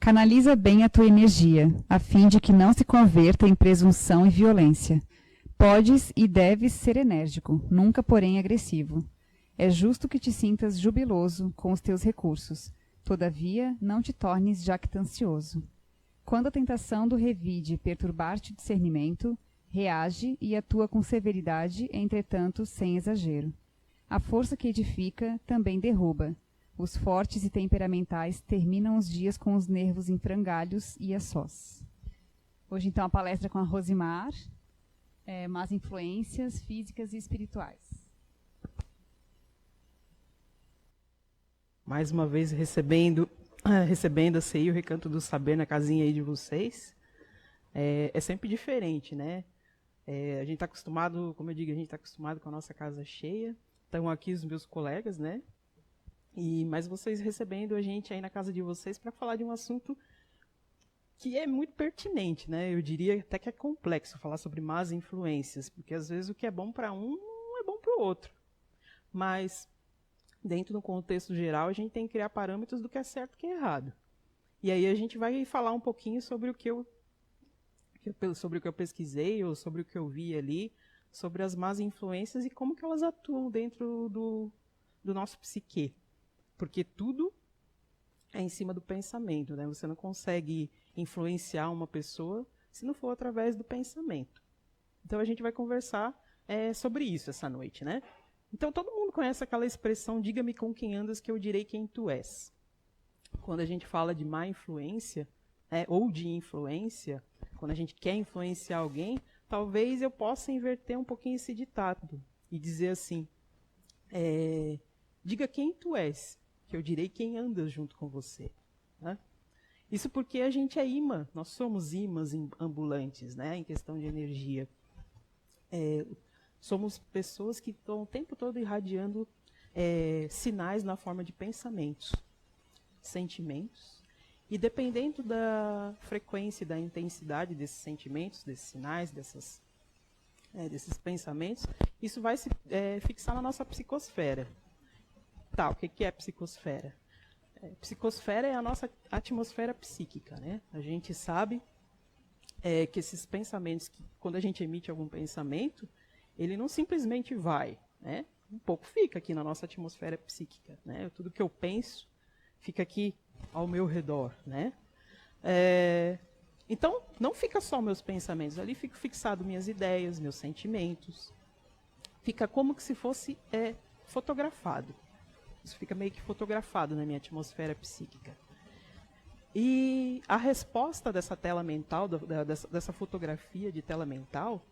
Canaliza bem a tua energia, a fim de que não se converta em presunção e violência. Podes e deves ser enérgico, nunca, porém, agressivo. É justo que te sintas jubiloso com os teus recursos. Todavia, não te tornes jactancioso. Quando a tentação do revide perturbar-te o discernimento, reage e atua com severidade, entretanto, sem exagero. A força que edifica também derruba. Os fortes e temperamentais terminam os dias com os nervos em frangalhos e a sós. Hoje, então, a palestra com a Rosimar, Más Influências Físicas e Espirituais. Mais uma vez recebendo a CI, o Recanto do Saber na casinha aí de vocês. É sempre diferente, né? A gente está acostumado, como eu digo, a gente está acostumado com a nossa casa cheia. Estão aqui os meus colegas, né? Mas vocês recebendo a gente aí na casa de vocês para falar de um assunto que é muito pertinente, né? Eu diria até que é complexo falar sobre más influências, porque às vezes o que é bom para um não é bom para o outro. Mas, dentro do contexto geral, a gente tem que criar parâmetros do que é certo e o que é errado. E aí a gente vai falar um pouquinho sobre o que eu pesquisei, ou sobre o que eu vi ali, sobre as más influências e como que elas atuam dentro do nosso psique. Porque tudo é em cima do pensamento, né? Você não consegue influenciar uma pessoa se não for através do pensamento. Então a gente vai conversar sobre isso essa noite, né? Então todo mundo conhece aquela expressão, diga-me com quem andas que eu direi quem tu és. Quando a gente fala de má influência, ou de influência, quando a gente quer influenciar alguém, talvez eu possa inverter um pouquinho esse ditado e dizer assim, diga quem tu és, que eu direi quem anda junto com você. Né? Isso porque a gente é imã, nós somos imãs ambulantes, né, em questão de energia. Somos pessoas que estão o tempo todo irradiando sinais na forma de pensamentos, sentimentos, e dependendo da frequência e da intensidade desses sentimentos, desses sinais, desses pensamentos, isso vai se fixar na nossa psicosfera. Tá, o que é psicosfera? Psicosfera é a nossa atmosfera psíquica, né? A gente sabe que esses pensamentos, quando a gente emite algum pensamento, ele não simplesmente vai, né? Um pouco fica aqui na nossa atmosfera psíquica, né? Tudo que eu penso fica aqui ao meu redor, né? Então, não fica só meus pensamentos, ali fica fixado minhas ideias, meus sentimentos. Fica como que se fosse fotografado. Isso fica meio que fotografado na minha atmosfera psíquica. E a resposta dessa tela mental, dessa fotografia de tela mental,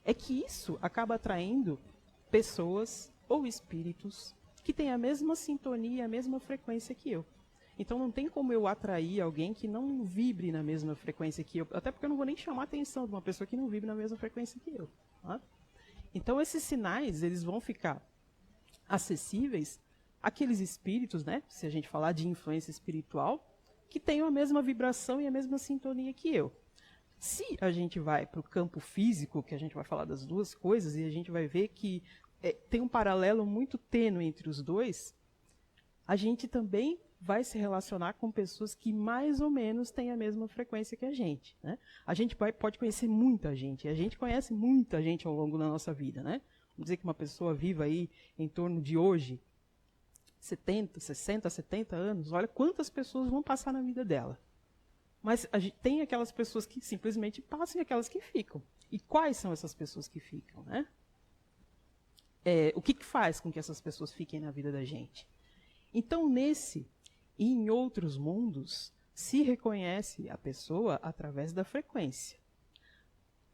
é que isso acaba atraindo pessoas ou espíritos que têm a mesma sintonia, a mesma frequência que eu. Então não tem como eu atrair alguém que não vibre na mesma frequência que eu, até porque eu não vou nem chamar a atenção de uma pessoa que não vibre na mesma frequência que eu. Tá? Então esses sinais, eles vão ficar acessíveis àqueles espíritos, né, se a gente falar de influência espiritual, que tenham a mesma vibração e a mesma sintonia que eu. Se a gente vai para o campo físico, que a gente vai falar das duas coisas, e a gente vai ver que tem um paralelo muito tênue entre os dois, a gente também vai se relacionar com pessoas que mais ou menos têm a mesma frequência que a gente. Né? A gente pode conhecer muita gente, e a gente conhece muita gente ao longo da nossa vida. Né? Vamos dizer que uma pessoa viva aí em torno de hoje, 70, 60, 70 anos, olha quantas pessoas vão passar na vida dela. Mas a gente tem aquelas pessoas que simplesmente passam e aquelas que ficam. E quais são essas pessoas que ficam? Né? O que faz com que essas pessoas fiquem na vida da gente? Então, nesse e em outros mundos, se reconhece a pessoa através da frequência.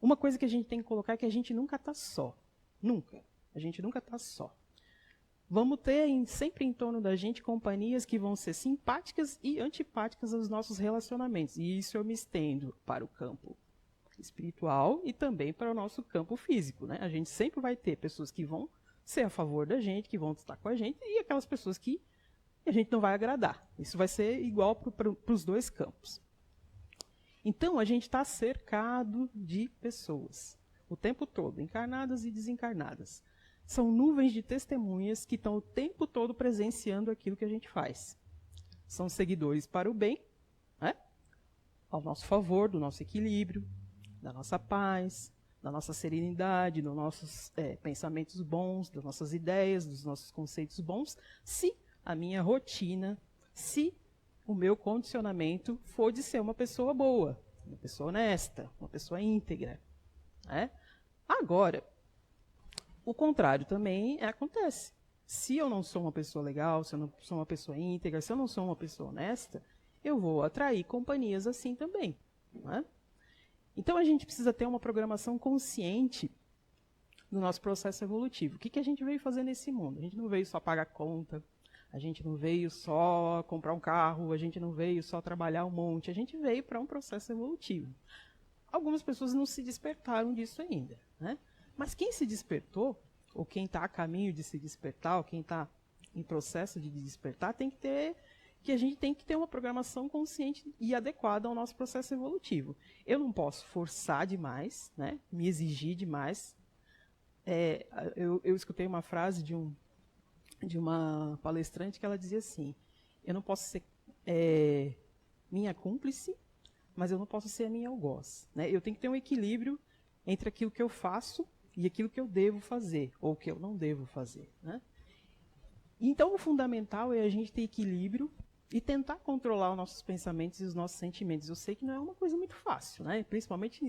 Uma coisa que a gente tem que colocar é que a gente nunca está só. Nunca. A gente nunca está só. Vamos ter sempre em torno da gente companhias que vão ser simpáticas e antipáticas aos nossos relacionamentos. E isso eu me estendo para o campo espiritual e também para o nosso campo físico. Né? A gente sempre vai ter pessoas que vão ser a favor da gente, que vão estar com a gente, e aquelas pessoas que a gente não vai agradar. Isso vai ser igual para os dois campos. Então, a gente está cercado de pessoas, o tempo todo, encarnadas e desencarnadas. São nuvens de testemunhas que estão o tempo todo presenciando aquilo que a gente faz. São seguidores para o bem, né? ao nosso favor, do nosso equilíbrio, da nossa paz, da nossa serenidade, dos nossos pensamentos bons, das nossas ideias, dos nossos conceitos bons, se a minha rotina, se o meu condicionamento for de ser uma pessoa boa, uma pessoa honesta, uma pessoa íntegra. Né? Agora, o contrário também acontece. Se eu não sou uma pessoa legal, se eu não sou uma pessoa íntegra, se eu não sou uma pessoa honesta, eu vou atrair companhias assim também. Né? Então, a gente precisa ter uma programação consciente do nosso processo evolutivo. O que a gente veio fazer nesse mundo? A gente não veio só pagar conta, a gente não veio só comprar um carro, a gente não veio só trabalhar um monte, a gente veio para um processo evolutivo. Algumas pessoas não se despertaram disso ainda. Né? Mas quem se despertou, ou quem está a caminho de se despertar, ou quem está em processo de despertar, a gente tem que ter uma programação consciente e adequada ao nosso processo evolutivo. Eu não posso forçar demais, né? Me exigir demais. Eu escutei uma frase de uma palestrante que ela dizia assim: eu não posso ser minha cúmplice, mas eu não posso ser a minha algoz. Né? Eu tenho que ter um equilíbrio entre aquilo que eu faço e aquilo que eu devo fazer, ou que eu não devo fazer. Né? Então, o fundamental é a gente ter equilíbrio e tentar controlar os nossos pensamentos e os nossos sentimentos. Eu sei que não é uma coisa muito fácil, né? Principalmente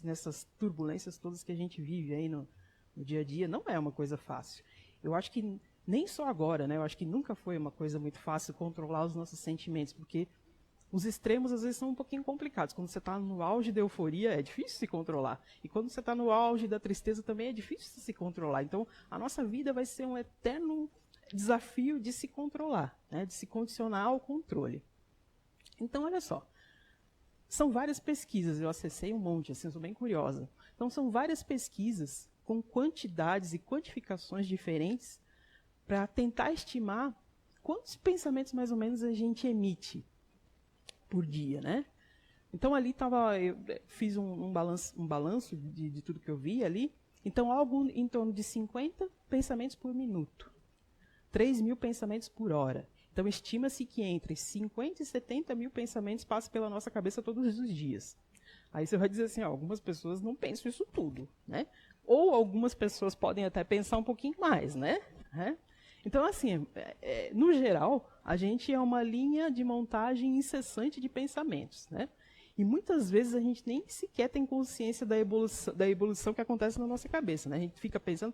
nessas turbulências todas que a gente vive aí no dia a dia, não é uma coisa fácil. Eu acho que nem só agora, né? Eu acho que nunca foi uma coisa muito fácil controlar os nossos sentimentos, porque os extremos às vezes são um pouquinho complicados. Quando você está no auge da euforia, é difícil se controlar. E quando você está no auge da tristeza, também é difícil se controlar. Então, a nossa vida vai ser um eterno desafio de se controlar, né? De se condicionar ao controle. Então, olha só. São várias pesquisas, eu acessei um monte, assim, eu sou bem curiosa. Então, são várias pesquisas com quantidades e quantificações diferentes para tentar estimar quantos pensamentos, mais ou menos, a gente emite por dia, né? Então, ali eu fiz um balanço de tudo que eu vi ali. Então, algo em torno de 50 pensamentos por minuto. 3.000 pensamentos por hora. Então, estima-se que entre 50 e 70 mil pensamentos passam pela nossa cabeça todos os dias. Aí você vai dizer assim, algumas pessoas não pensam isso tudo, né? Ou algumas pessoas podem até pensar um pouquinho mais, né? Então, assim, no geral, a gente é uma linha de montagem incessante de pensamentos, né? E muitas vezes a gente nem sequer tem consciência da evolução que acontece na nossa cabeça, né? A gente fica pensando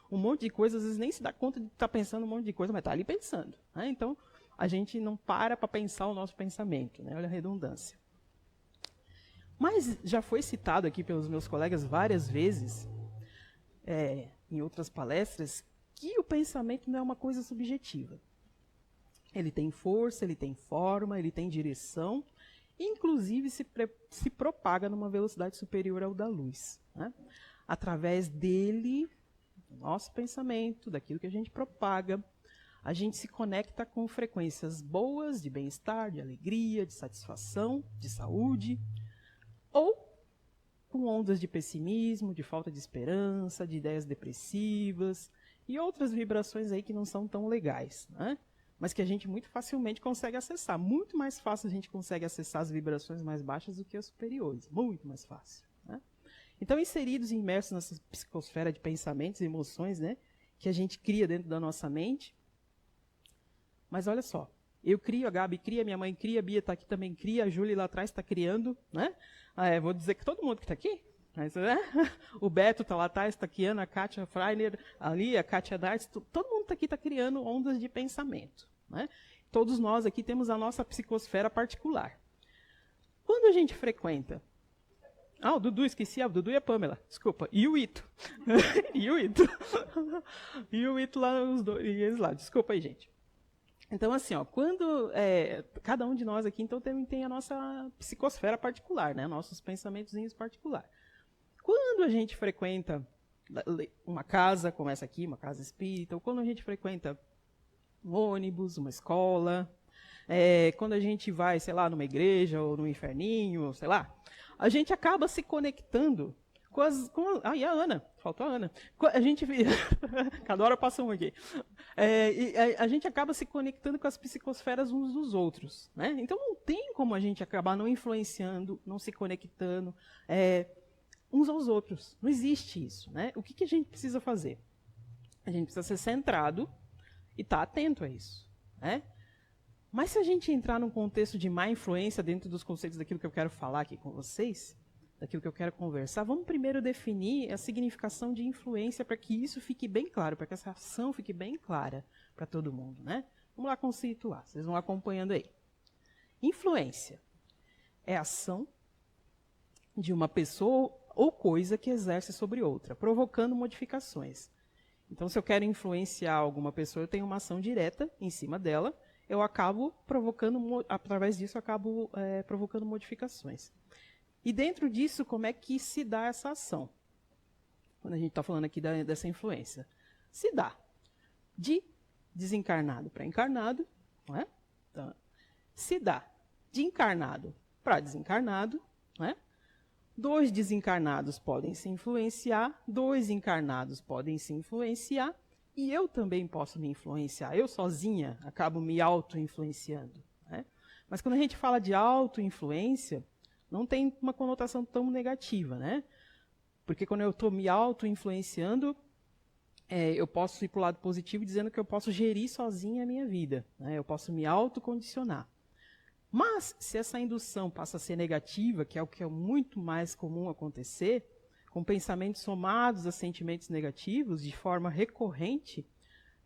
um monte de coisa, às vezes nem se dá conta de estar pensando um monte de coisa, mas está ali pensando. Né? Então, a gente não para pensar o nosso pensamento, né? Olha a redundância. Mas já foi citado aqui pelos meus colegas várias vezes, em outras palestras, que o pensamento não é uma coisa subjetiva. Ele tem força, ele tem forma, ele tem direção, inclusive se propaga numa velocidade superior ao da luz. Né? Através dele, do nosso pensamento, daquilo que a gente propaga, a gente se conecta com frequências boas, de bem-estar, de alegria, de satisfação, de saúde, ou com ondas de pessimismo, de falta de esperança, de ideias depressivas e outras vibrações aí que não são tão legais, né? Mas que a gente muito facilmente consegue acessar. Muito mais fácil a gente consegue acessar as vibrações mais baixas do que as superiores. Muito mais fácil. Né? Então, inseridos e imersos nessa psicosfera de pensamentos e emoções, né, que a gente cria dentro da nossa mente. Mas olha só, eu crio, a Gabi cria, minha mãe cria, a Bia está aqui também cria, a Júlia lá atrás está criando. Né? Vou dizer que todo mundo que está aqui, mas, o Beto está lá atrás, está criando, a Kátia Freiner ali, a Kátia Darts, todo mundo aqui está criando ondas de pensamento. Né? Todos nós aqui temos a nossa psicosfera particular. Quando a gente frequenta... o Dudu, esqueci, o Dudu e a Pamela, desculpa, e o Ito. E o Ito lá, os dois, e eles lá, desculpa aí, gente. Então, assim, quando cada um de nós aqui então tem a nossa psicosfera particular, né? Nossos pensamentozinhos particulares. Quando a gente frequenta uma casa, como essa aqui, uma casa espírita, ou quando a gente frequenta um ônibus, uma escola, quando a gente vai, sei lá, numa igreja ou num inferninho, sei lá, a gente acaba se conectando E a Ana, faltou a Ana. A gente, cada hora passa um aqui. A gente acaba se conectando com as psicosferas uns dos outros, né? Então não tem como a gente acabar não influenciando, não se conectando uns aos outros. Não existe isso, né? O que a gente precisa fazer? A gente precisa ser centrado e estar atento a isso, né? Mas se a gente entrar num contexto de má influência dentro dos conceitos daquilo que eu quero falar aqui com vocês, daquilo que eu quero conversar, vamos primeiro definir a significação de influência para que isso fique bem claro, para que essa ação fique bem clara para todo mundo, né? Vamos lá conceituar, vocês vão acompanhando aí. Influência é a ação de uma pessoa ou coisa que exerce sobre outra, provocando modificações. Então, se eu quero influenciar alguma pessoa, eu tenho uma ação direta em cima dela, eu acabo provocando, através disso, eu acabo provocando modificações. E dentro disso, como é que se dá essa ação? Quando a gente está falando aqui dessa influência. Se dá de desencarnado para encarnado, não é? Então, se dá de encarnado para desencarnado, não é? Dois desencarnados podem se influenciar, dois encarnados podem se influenciar, e eu também posso me influenciar. Eu sozinha acabo me auto-influenciando, né? Mas quando a gente fala de auto-influência, não tem uma conotação tão negativa, né? Porque quando eu estou me auto-influenciando, eu posso ir para o lado positivo dizendo que eu posso gerir sozinha a minha vida, né? Eu posso me autocondicionar. Mas, se essa indução passa a ser negativa, que é o que é muito mais comum acontecer, com pensamentos somados a sentimentos negativos, de forma recorrente,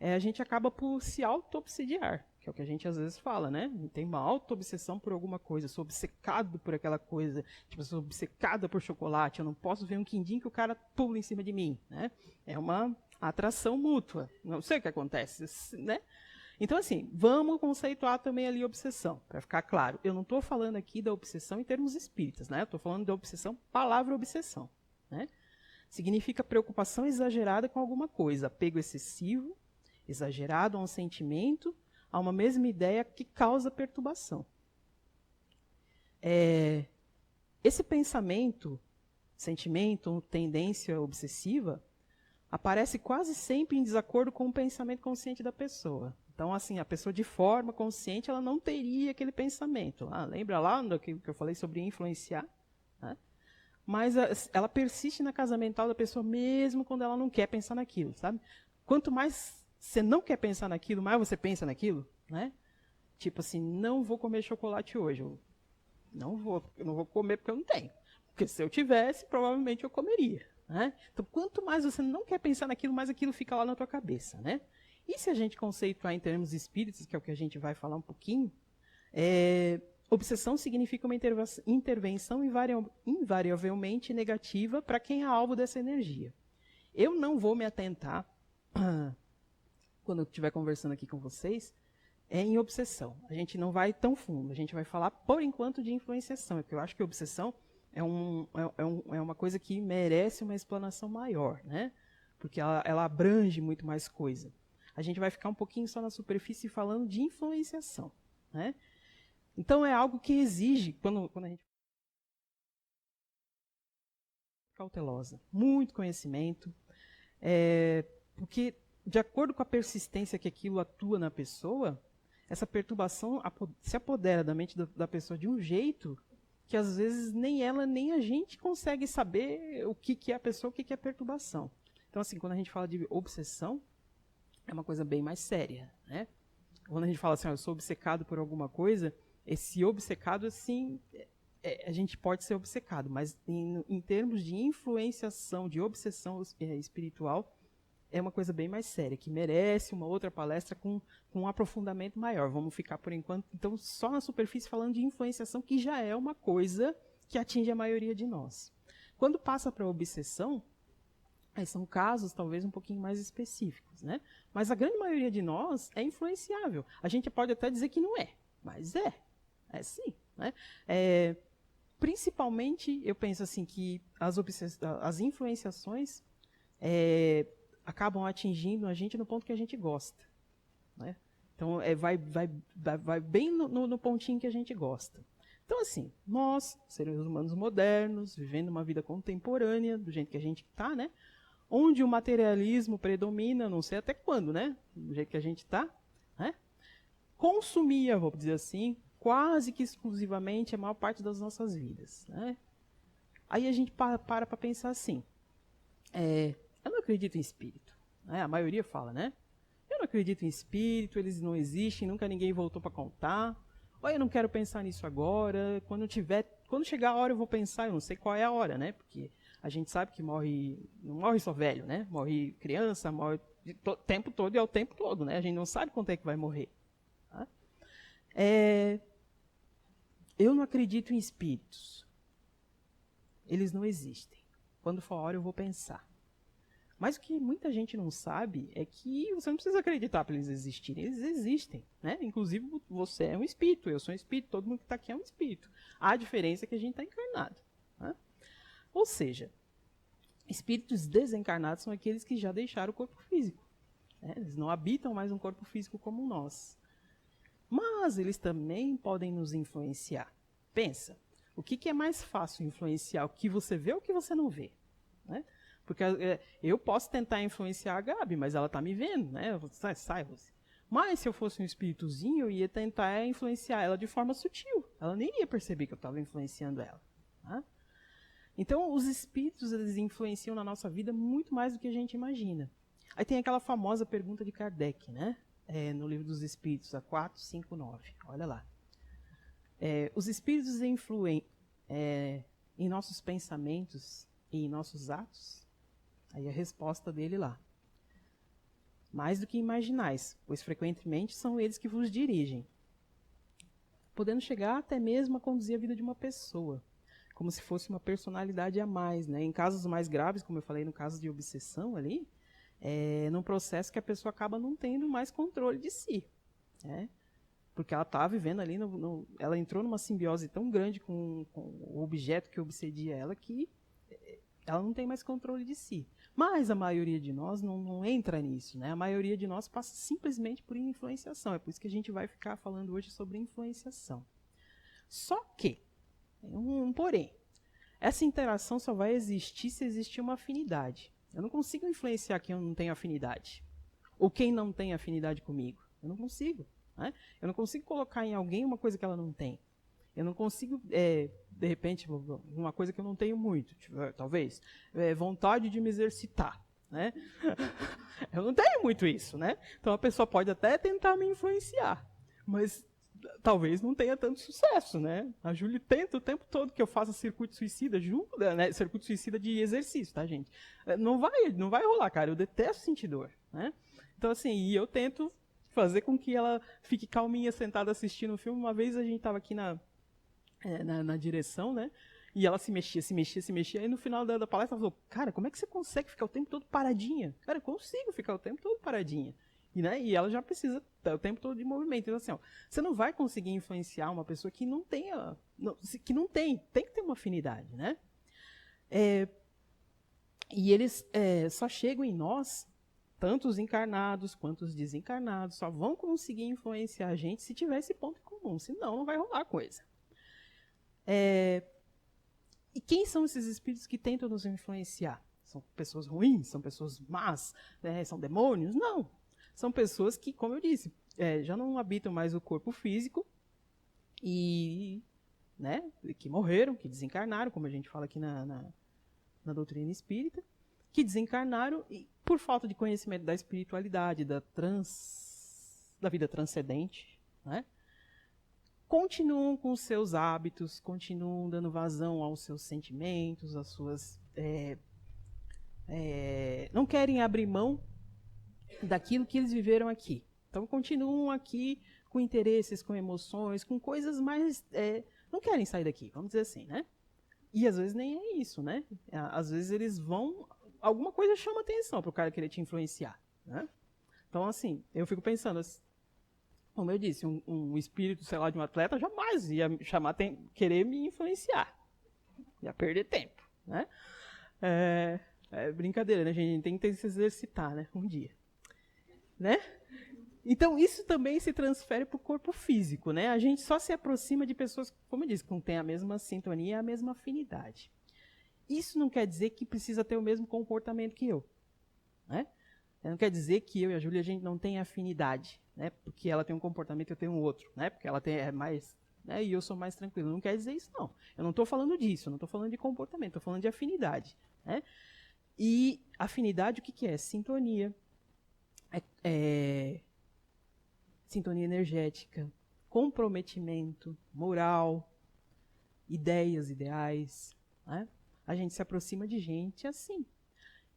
a gente acaba por se auto-obsediar, que é o que a gente às vezes fala, né? Tem uma auto-obsessão por alguma coisa, sou obcecado por aquela coisa, tipo, sou obcecada por chocolate, eu não posso ver um quindim que o cara pula em cima de mim, né? É uma atração mútua, não sei o que acontece, né? Então, assim, vamos conceituar também ali obsessão, para ficar claro. Eu não estou falando aqui da obsessão em termos espíritas, né? Eu estou falando da obsessão, palavra obsessão, né? Significa preocupação exagerada com alguma coisa, apego excessivo, exagerado a um sentimento, a uma mesma ideia que causa perturbação. Esse pensamento, sentimento ou tendência obsessiva aparece quase sempre em desacordo com o pensamento consciente da pessoa. Então, assim, a pessoa de forma consciente, ela não teria aquele pensamento. Lembra lá do que eu falei sobre influenciar? Né? Mas ela persiste na casa mental da pessoa mesmo quando ela não quer pensar naquilo, sabe? Quanto mais você não quer pensar naquilo, mais você pensa naquilo, né? Tipo assim, não vou comer chocolate hoje. Eu não vou comer porque eu não tenho. Porque se eu tivesse, provavelmente eu comeria. Né? Então, quanto mais você não quer pensar naquilo, mais aquilo fica lá na tua cabeça, né? E se a gente conceituar em termos espíritas, que é o que a gente vai falar um pouquinho, obsessão significa uma intervenção invariavelmente negativa para quem é alvo dessa energia. Eu não vou me atentar, quando eu estiver conversando aqui com vocês, em obsessão. A gente não vai tão fundo, a gente vai falar, por enquanto, de influenciação, porque eu acho que obsessão é uma coisa que merece uma explanação maior, né? Porque ela abrange muito mais coisa. A gente vai ficar um pouquinho só na superfície falando de influenciação, né? Então é algo que exige, quando a gente cautelosa, muito conhecimento, porque de acordo com a persistência que aquilo atua na pessoa, essa perturbação se apodera da mente da pessoa de um jeito que às vezes nem ela nem a gente consegue saber o que é a pessoa, o que é perturbação. Então, assim, quando a gente fala de obsessão, é uma coisa bem mais séria, né? Quando a gente fala assim, eu sou obcecado por alguma coisa, esse obcecado, assim, a gente pode ser obcecado, mas em termos de influenciação, de obsessão espiritual, é uma coisa bem mais séria, que merece uma outra palestra com um aprofundamento maior. Vamos ficar, por enquanto, então, só na superfície falando de influenciação, que já é uma coisa que atinge a maioria de nós. Quando passa para a obsessão, aí são casos talvez um pouquinho mais específicos, né? Mas a grande maioria de nós é influenciável. A gente pode até dizer que não é, mas é sim, né? Principalmente, eu penso assim que as influenciações acabam atingindo a gente no ponto que a gente gosta, né? Então vai bem no pontinho que a gente gosta. Então, assim, nós, seres humanos modernos, vivendo uma vida contemporânea, do jeito que a gente está, né? Onde o materialismo predomina, não sei até quando, né? Do jeito que a gente está, né? Consumia, vou dizer assim, quase que exclusivamente a maior parte das nossas vidas, né? Aí a gente para pensar assim, eu não acredito em espírito, né? A maioria fala, né? Eu não acredito em espírito, eles não existem, nunca ninguém voltou para contar. Ou eu não quero pensar nisso agora, quando chegar a hora eu vou pensar, eu não sei qual é a hora, né? Porque a gente sabe que não morre só velho, né? Morre criança, morre o tempo todo e é o tempo todo, né? A gente não sabe quanto é que vai morrer. Tá? Eu não acredito em espíritos. Eles não existem. Quando for a hora eu vou pensar. Mas o que muita gente não sabe é que você não precisa acreditar para eles existirem. Eles existem, né? Inclusive, você é um espírito, eu sou um espírito, todo mundo que está aqui é um espírito. A diferença é que a gente está encarnado. Né? Ou seja, espíritos desencarnados são aqueles que já deixaram o corpo físico. Né? Eles não habitam mais um corpo físico como nós. Mas eles também podem nos influenciar. Pensa, o que é mais fácil influenciar? O que você vê ou o que você não vê? Né? Porque eu posso tentar influenciar a Gabi, mas ela está me vendo, né? Sai você. Mas se eu fosse um espíritozinho, eu ia tentar influenciar ela de forma sutil. Ela nem ia perceber que eu estava influenciando ela. Tá? Então, os espíritos, eles influenciam na nossa vida muito mais do que a gente imagina. Aí tem aquela famosa pergunta de Kardec, né? No Livro dos Espíritos, a 459. Olha lá. Os espíritos influem em nossos pensamentos e em nossos atos? Aí a resposta dele lá. Mais do que imaginais, pois frequentemente são eles que vos dirigem, podendo chegar até mesmo a conduzir a vida de uma pessoa, como se fosse uma personalidade a mais, né? Em casos mais graves, como eu falei, no caso de obsessão ali, num processo que a pessoa acaba não tendo mais controle de si, né? Porque ela está vivendo ali, ela entrou numa simbiose tão grande com o objeto que obsedia ela que ela não tem mais controle de si. Mas a maioria de nós não entra nisso, né? A maioria de nós passa simplesmente por influenciação. É por isso que a gente vai ficar falando hoje sobre influenciação. Só que, porém, essa interação só vai existir se existir uma afinidade. Eu não consigo influenciar quem não tem afinidade. Ou quem não tem afinidade comigo. Eu não consigo. Né? Eu não consigo colocar em alguém uma coisa que ela não tem. Eu não consigo, de repente, uma coisa que eu não tenho muito, talvez, vontade de me exercitar. Né? Eu não tenho muito isso, né? Então a pessoa pode até tentar me influenciar, mas talvez não tenha tanto sucesso, né? A Júlia tenta o tempo todo que eu faça circuito suicida, né? Circuito suicida de exercício, tá, gente? Não vai rolar, cara. Eu detesto sentir dor, né? Então, assim, e eu tento fazer com que ela fique calminha, sentada assistindo o filme. Uma vez a gente estava aqui na direção, né? E ela se mexia. Aí no final da palestra ela falou, cara, como é que você consegue ficar o tempo todo paradinha? Cara, eu consigo ficar o tempo todo paradinha. E ela já precisa o tempo todo de movimento. Então, assim, ó, você não vai conseguir influenciar uma pessoa que não tenha. Tem que ter uma afinidade, né? E eles só chegam em nós, tanto os encarnados quanto os desencarnados, só vão conseguir influenciar a gente se tiver esse ponto em comum, senão não vai rolar coisa. E quem são esses espíritos que tentam nos influenciar? São pessoas ruins? São pessoas más? São demônios? Não. São pessoas que, como eu disse, já não habitam mais o corpo físico e que morreram, que desencarnaram, como a gente fala aqui na doutrina espírita, que desencarnaram e, por falta de conhecimento da espiritualidade, da vida transcendente, né? Continuam com os seus hábitos, continuam dando vazão aos seus sentimentos, às suas... não querem abrir mão daquilo que eles viveram aqui. Então, continuam aqui com interesses, com emoções, com coisas mais... não querem sair daqui, vamos dizer assim, né? E às vezes nem é isso, né? Às vezes eles vão... Alguma coisa chama atenção para o cara querer te influenciar, né? Então, assim, eu fico pensando... Como eu disse, um espírito, sei lá, de um atleta jamais ia querer me influenciar. Ia perder tempo, né? Brincadeira, né, gente? A gente tem que se exercitar, né? Um dia. Né? Então, isso também se transfere para o corpo físico, né? A gente só se aproxima de pessoas, como eu disse, que não têm a mesma sintonia e a mesma afinidade. Isso não quer dizer que precisa ter o mesmo comportamento que eu, né? Não quer dizer que eu e a Júlia, a gente não tem afinidade, né? Porque ela tem um comportamento e eu tenho um outro, né? Porque ela tem mais, né? E eu sou mais tranquilo. Não quer dizer isso, não. Eu não estou falando disso, eu não estou falando de comportamento, estou falando de afinidade, né? E afinidade, o que é? Sintonia. Sintonia energética, comprometimento, moral, ideias, ideais, né? A gente se aproxima de gente assim.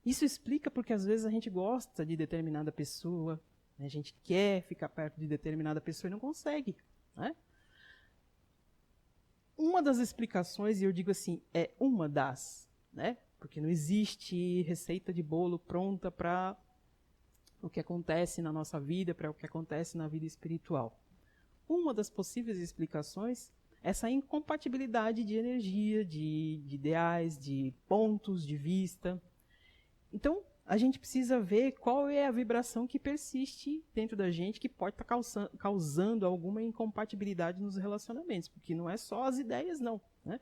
Isso explica porque às vezes a gente gosta de determinada pessoa, né? A gente quer ficar perto de determinada pessoa e não consegue, né? Uma das explicações, e eu digo assim, é uma das, né? Porque não existe receita de bolo pronta para o que acontece na nossa vida, para o que acontece na vida espiritual. Uma das possíveis explicações é essa incompatibilidade de energia, de ideais, de pontos de vista. Então, a gente precisa ver qual é a vibração que persiste dentro da gente, que pode estar causando alguma incompatibilidade nos relacionamentos, porque não é só as ideias, não, né?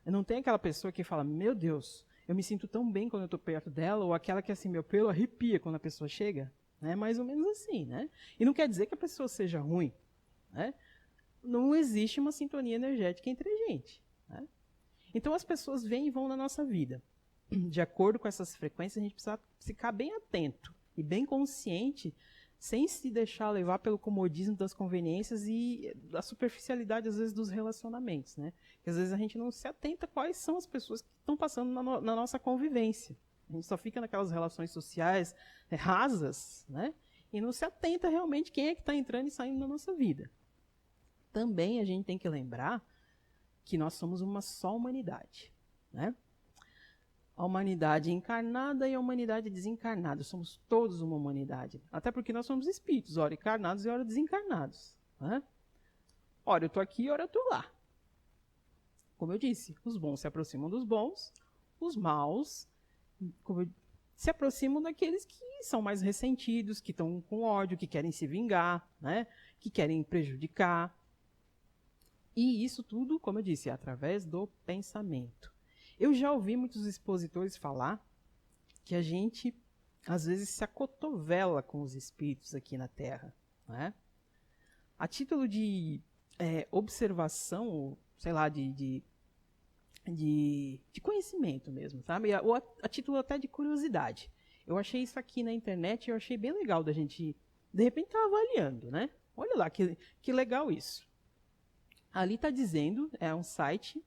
Não tem aquela pessoa que fala, meu Deus, eu me sinto tão bem quando eu estou perto dela, ou aquela que assim, meu pelo arrepia quando a pessoa chega. É mais ou menos assim, né? E não quer dizer que a pessoa seja ruim, né? Não existe uma sintonia energética entre a gente, né? Então as pessoas vêm e vão na nossa vida. De acordo com essas frequências, a gente precisa ficar bem atento e bem consciente, sem se deixar levar pelo comodismo das conveniências e da superficialidade, às vezes, dos relacionamentos, né? Porque às vezes a gente não se atenta quais são as pessoas que estão passando na nossa convivência. A gente só fica naquelas relações sociais rasas, né? E não se atenta realmente quem é que está entrando e saindo na nossa vida. Também a gente tem que lembrar que nós somos uma só humanidade, né? A humanidade encarnada e a humanidade desencarnada. Somos todos uma humanidade. Até porque nós somos espíritos, ora encarnados e ora desencarnados, né? Ora eu estou aqui, ora eu estou lá. Como eu disse, os bons se aproximam dos bons, os maus se aproximam daqueles que são mais ressentidos, que estão com ódio, que querem se vingar, né? Que querem prejudicar. E isso tudo, como eu disse, é através do pensamento. Eu já ouvi muitos expositores falar que a gente, às vezes, se acotovela com os espíritos aqui na Terra, né? A título de observação, ou, sei lá, de conhecimento mesmo, sabe? Ou a título até de curiosidade. Eu achei isso aqui na internet e eu achei bem legal da gente, de repente, estar avaliando, né? Olha lá, que legal isso. Ali está dizendo, é um site,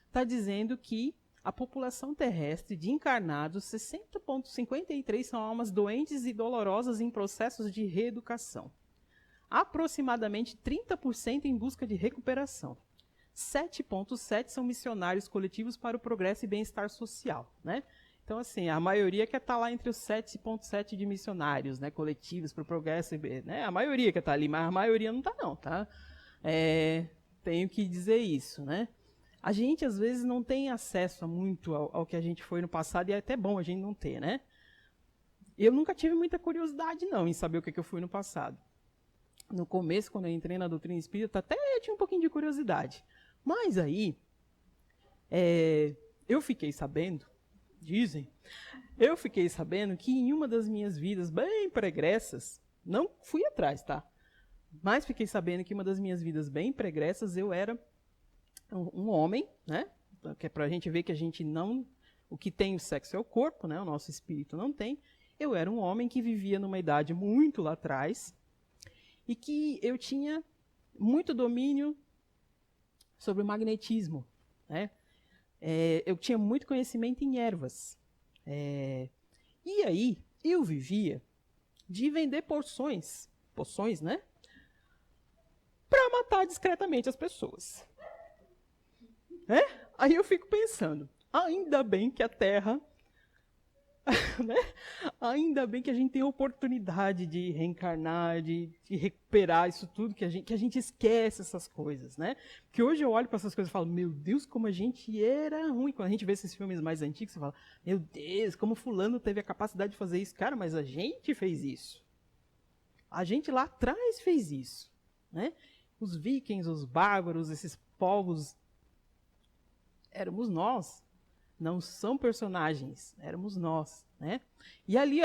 está dizendo que a população terrestre de encarnados, 60,53 são almas doentes e dolorosas em processos de reeducação. Aproximadamente 30% em busca de recuperação. 7,7 são missionários coletivos para o progresso e bem-estar social, né? Então, assim, a maioria quer estar lá entre os 7,7 de missionários, né, coletivos para o progresso, né? A maioria quer estar ali, mas a maioria não está, não, tá? Tenho que dizer isso, né? A gente, às vezes, não tem acesso muito ao que a gente foi no passado, e é até bom a gente não ter, né? Eu nunca tive muita curiosidade, não, em saber o que eu fui no passado. No começo, quando eu entrei na doutrina espírita, até eu tinha um pouquinho de curiosidade. Mas aí, eu fiquei sabendo, eu fiquei sabendo que em uma das minhas vidas bem pregressas, não fui atrás, tá? Mas fiquei sabendo que em uma das minhas vidas bem pregressas, eu era um homem, né? Que é para a gente ver que a gente não... O que tem o sexo é o corpo, né? O nosso espírito não tem. Eu era um homem que vivia numa idade muito lá atrás e que eu tinha muito domínio sobre o magnetismo, né? Eu tinha muito conhecimento em ervas. E aí, eu vivia de vender poções, né? Para matar discretamente as pessoas. Aí eu fico pensando, ainda bem que a Terra, né? Ainda bem que a gente tem a oportunidade de reencarnar, de recuperar isso tudo, que a gente esquece essas coisas, né? Porque hoje eu olho para essas coisas e falo, meu Deus, como a gente era ruim. Quando a gente vê esses filmes mais antigos, você fala, meu Deus, como fulano teve a capacidade de fazer isso. Cara, mas a gente fez isso. A gente lá atrás fez isso, né? Os vikings, os bárbaros, esses povos, éramos nós. Não são personagens, éramos nós, né? E ali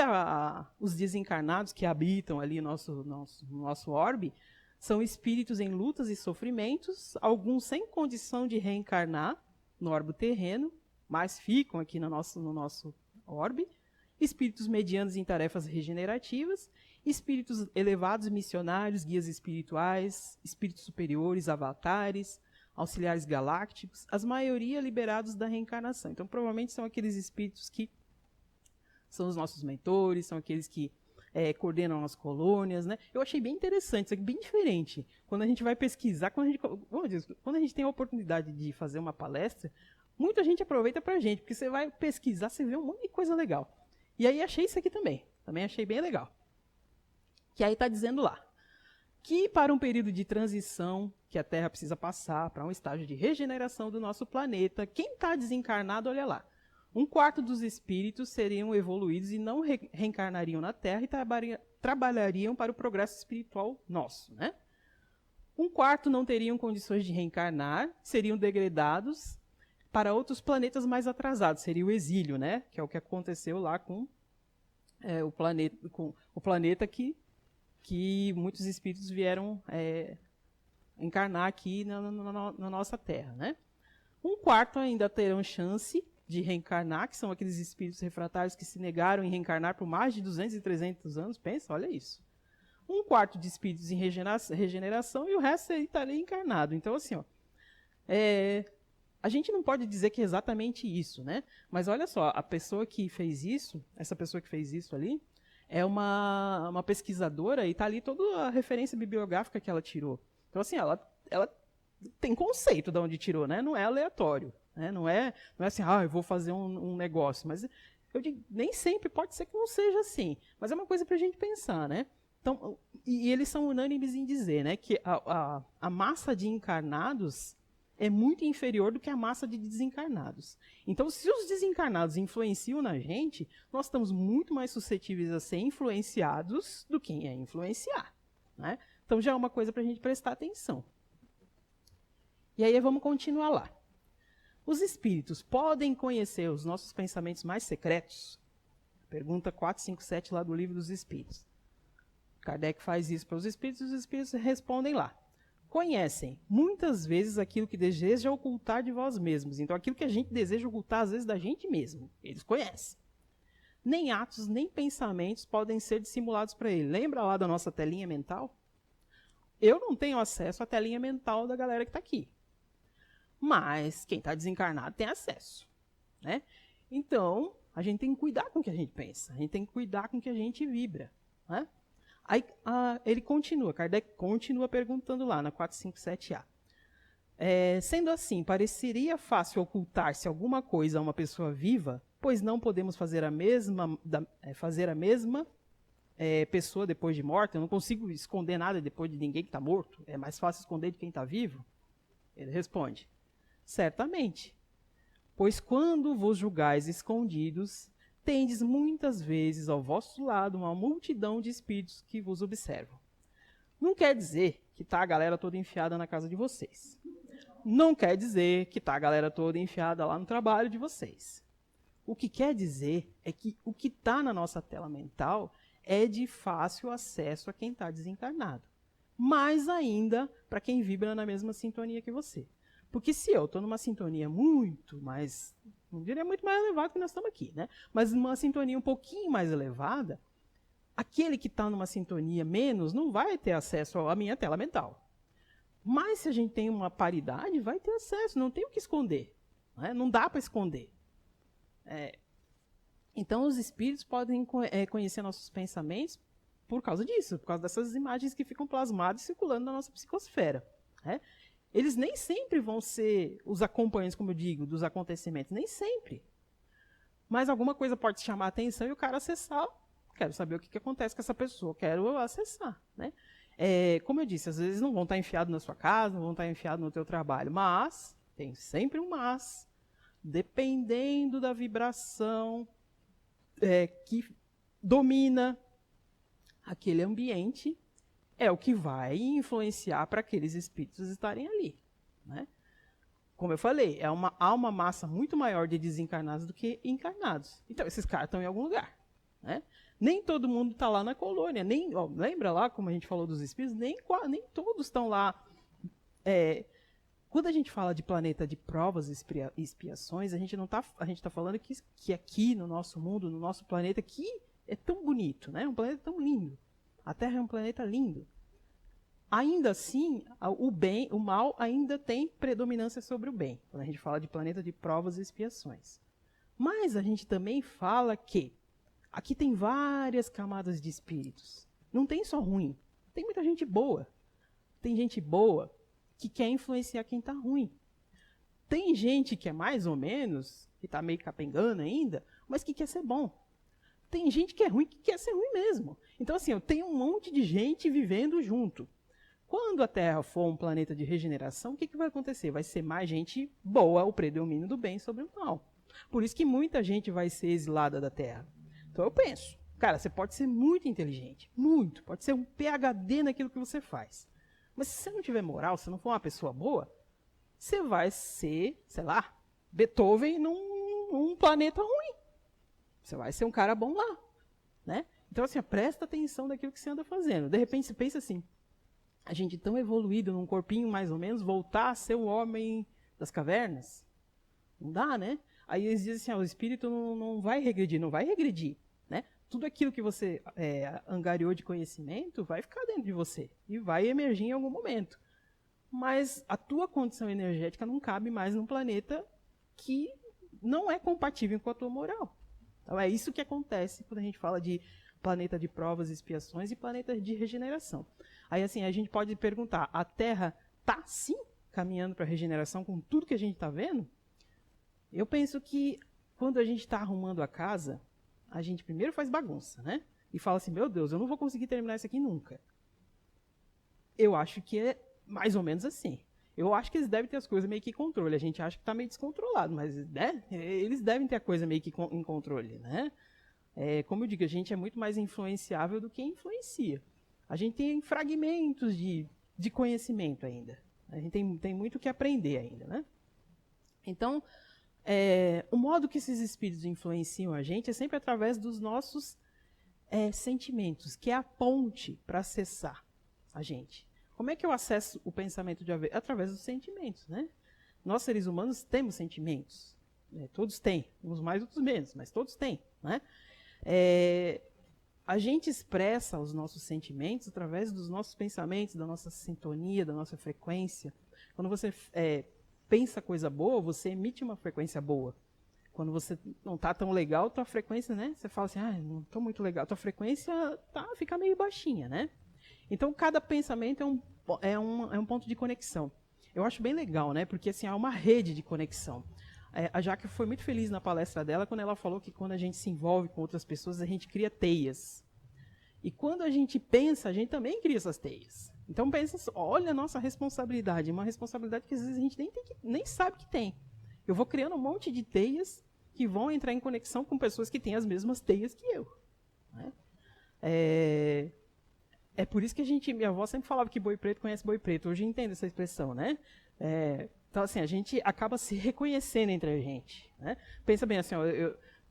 os desencarnados que habitam ali nosso orbe são espíritos em lutas e sofrimentos, alguns sem condição de reencarnar no orbe terreno, mas ficam aqui no nosso orbe, espíritos medianos em tarefas regenerativas, espíritos elevados missionários, guias espirituais, espíritos superiores, avatares, auxiliares galácticos, as maioria liberados da reencarnação. Então, provavelmente são aqueles espíritos que são os nossos mentores, são aqueles que coordenam as colônias, né? Eu achei bem interessante, isso aqui bem diferente. Quando a gente vai pesquisar, quando a gente tem a oportunidade de fazer uma palestra, muita gente aproveita pra gente, porque você vai pesquisar, você vê um monte de coisa legal. E aí achei isso aqui também achei bem legal. Que aí está dizendo lá, que para um período de transição que a Terra precisa passar, para um estágio de regeneração do nosso planeta, quem está desencarnado, olha lá, 1/4 dos espíritos seriam evoluídos e não reencarnariam na Terra e trabalhariam para o progresso espiritual nosso, né? 1/4 não teriam condições de reencarnar, seriam degradados para outros planetas mais atrasados, seria o exílio, né? Que é o que aconteceu lá com o planeta que muitos espíritos vieram encarnar aqui na nossa Terra, né? 1/4 ainda terão chance de reencarnar, que são aqueles espíritos refratários que se negaram em reencarnar por mais de 200 e 300 anos. Pensa, olha isso. 1/4 de espíritos em regeneração e o resto estaria encarnado. Então, assim, ó, a gente não pode dizer que é exatamente isso, né? Mas olha só, a pessoa que fez isso, essa pessoa que fez isso ali, é uma pesquisadora e está ali toda a referência bibliográfica que ela tirou. Então, assim, ela tem conceito de onde tirou, né? Não é aleatório, né? Não é assim, eu vou fazer um negócio. Mas eu digo, nem sempre pode ser que não seja assim. Mas é uma coisa para a gente pensar, né? Então, e eles são unânimes em dizer, né, que a massa de encarnados é muito inferior do que a massa de desencarnados. Então, se os desencarnados influenciam na gente, nós estamos muito mais suscetíveis a ser influenciados do que a influenciar, né? Então, já é uma coisa para a gente prestar atenção. E aí, vamos continuar lá. Os espíritos podem conhecer os nossos pensamentos mais secretos? Pergunta 457 lá do Livro dos Espíritos. Kardec faz isso para os espíritos e os espíritos respondem lá. Conhecem muitas vezes aquilo que deseja ocultar de vós mesmos. Então, aquilo que a gente deseja ocultar, às vezes, da gente mesmo. Eles conhecem. Nem atos, nem pensamentos podem ser dissimulados para ele. Lembra lá da nossa telinha mental? Eu não tenho acesso à telinha mental da galera que está aqui. Mas quem está desencarnado tem acesso, né? Então, a gente tem que cuidar com o que a gente pensa. A gente tem que cuidar com o que a gente vibra, né? Aí ele continua, Kardec continua perguntando lá na 457A. Sendo assim, pareceria fácil ocultar-se alguma coisa a uma pessoa viva, pois não podemos fazer a mesma pessoa depois de morta. Eu não consigo esconder nada depois de ninguém que está morto. É mais fácil esconder de quem está vivo? Ele responde, certamente. Pois quando vos julgais escondidos, tendes muitas vezes ao vosso lado uma multidão de espíritos que vos observam. Não quer dizer que está a galera toda enfiada na casa de vocês. Não quer dizer que está a galera toda enfiada lá no trabalho de vocês. O que quer dizer é que o que está na nossa tela mental é de fácil acesso a quem está desencarnado. Mais ainda para quem vibra na mesma sintonia que você. Porque se eu estou numa sintonia muito mais, não diria muito mais elevada que nós estamos aqui, né? Mas numa sintonia um pouquinho mais elevada, aquele que está numa sintonia menos não vai ter acesso à minha tela mental. Mas se a gente tem uma paridade, vai ter acesso, não tem o que esconder, né? Não dá para esconder. Então, os espíritos podem conhecer nossos pensamentos por causa disso, por causa dessas imagens que ficam plasmadas e circulando na nossa psicosfera, né? Eles nem sempre vão ser os acompanhantes, como eu digo, dos acontecimentos, nem sempre. Mas alguma coisa pode chamar a atenção e o cara acessar. Quero saber o que acontece com essa pessoa, quero acessar, né? Como eu disse, às vezes não vão estar enfiados na sua casa, não vão estar enfiados no teu trabalho, mas, tem sempre um mas, dependendo da vibração que domina aquele ambiente é o que vai influenciar para aqueles espíritos estarem ali, né? Como eu falei, há uma massa muito maior de desencarnados do que encarnados. Então, esses caras estão em algum lugar, né? Nem todo mundo está lá na colônia. Lembra lá, como a gente falou dos espíritos? Nem todos estão lá. Quando a gente fala de planeta de provas e expiações, a gente está falando que aqui no nosso mundo, no nosso planeta, que é tão bonito, né? Um planeta tão lindo. A Terra é um planeta lindo. Ainda assim, o mal ainda tem predominância sobre o bem, quando a gente fala de planeta de provas e expiações. Mas a gente também fala que aqui tem várias camadas de espíritos. Não tem só ruim. Tem muita gente boa. Tem gente boa que quer influenciar quem está ruim. Tem gente que é mais ou menos, que está meio capengando ainda, mas que quer ser bom. Tem gente que é ruim que quer ser ruim mesmo. Então, assim, eu tenho um monte de gente vivendo junto. Quando a Terra for um planeta de regeneração, o que vai acontecer? Vai ser mais gente boa, o predomínio do bem sobre o mal. Por isso que muita gente vai ser exilada da Terra. Então eu penso, cara, você pode ser muito inteligente, muito, pode ser um PhD naquilo que você faz. Mas se você não tiver moral, se não for uma pessoa boa, você vai ser, sei lá, Beethoven num planeta ruim. Você vai ser um cara bom lá, né? Então, assim, presta atenção naquilo que você anda fazendo. De repente, você pensa assim, a gente tão evoluído num corpinho mais ou menos, voltar a ser o homem das cavernas? Não dá, né? Aí eles dizem assim, o espírito não vai regredir, não vai regredir, né? Tudo aquilo que você angariou de conhecimento vai ficar dentro de você e vai emergir em algum momento. Mas a tua condição energética não cabe mais num planeta que não é compatível com a tua moral. Então é isso que acontece quando a gente fala de planeta de provas e expiações e planeta de regeneração. Aí assim, a gente pode perguntar, a Terra está sim caminhando para a regeneração com tudo que a gente está vendo? Eu penso que quando a gente está arrumando a casa, a gente primeiro faz bagunça, né? E fala assim, meu Deus, eu não vou conseguir terminar isso aqui nunca. Eu acho que é mais ou menos assim. Eu acho que eles devem ter as coisas meio que em controle. A gente acha que está meio descontrolado, mas né, eles devem ter a coisa meio que em controle, né? Como eu digo, a gente é muito mais influenciável do que influencia. A gente tem fragmentos de conhecimento ainda. A gente tem muito o que aprender ainda, né? Então, o modo que esses espíritos influenciam a gente é sempre através dos nossos sentimentos, que é a ponte para acessar a gente. Como é que eu acesso o pensamento de Ave? Através dos sentimentos, né? Nós, seres humanos, temos sentimentos. Todos têm, uns mais, outros menos, mas todos têm, né? A gente expressa os nossos sentimentos através dos nossos pensamentos, da nossa sintonia, da nossa frequência. Quando você pensa coisa boa, você emite uma frequência boa. Quando você não está tão legal, tua frequência, né? Você fala assim, não estou muito legal. Tua frequência fica meio baixinha, né? Então, cada pensamento é um ponto de conexão. Eu acho bem legal, né? Porque assim, há uma rede de conexão. A Jaque foi muito feliz na palestra dela quando ela falou que quando a gente se envolve com outras pessoas, a gente cria teias. E quando a gente pensa, a gente também cria essas teias. Então, pensa, olha a nossa responsabilidade. Uma responsabilidade que às vezes a gente nem sabe que tem. Eu vou criando um monte de teias que vão entrar em conexão com pessoas que têm as mesmas teias que eu. Né? É por isso que minha avó sempre falava que boi preto conhece boi preto. Hoje eu entendo essa expressão, né? Então, assim, a gente acaba se reconhecendo entre a gente. Né? Pensa bem, assim,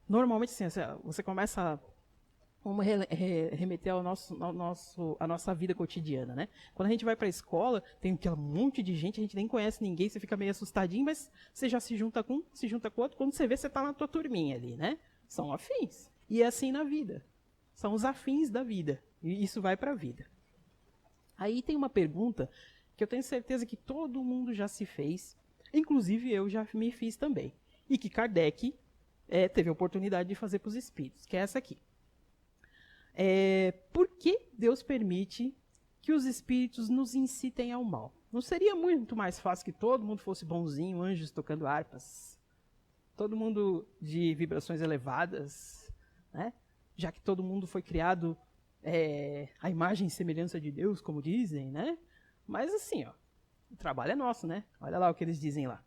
normalmente, assim, você começa a remeter à nossa vida cotidiana, né? Quando a gente vai para a escola, tem aquele monte de gente, a gente nem conhece ninguém, você fica meio assustadinho, mas você já se junta com o outro, quando você vê, você está na tua turminha ali, né? São afins. E é assim na vida. São os afins da vida. E isso vai para a vida. Aí tem uma pergunta que eu tenho certeza que todo mundo já se fez, inclusive eu já me fiz também, e que Kardec teve a oportunidade de fazer para os espíritos, que é essa aqui. Por que Deus permite que os espíritos nos incitem ao mal? Não seria muito mais fácil que todo mundo fosse bonzinho, anjos tocando harpas, todo mundo de vibrações elevadas, né? Já que todo mundo foi criado à imagem e semelhança de Deus, como dizem, né? Mas assim, o trabalho é nosso, né? Olha lá o que eles dizem lá.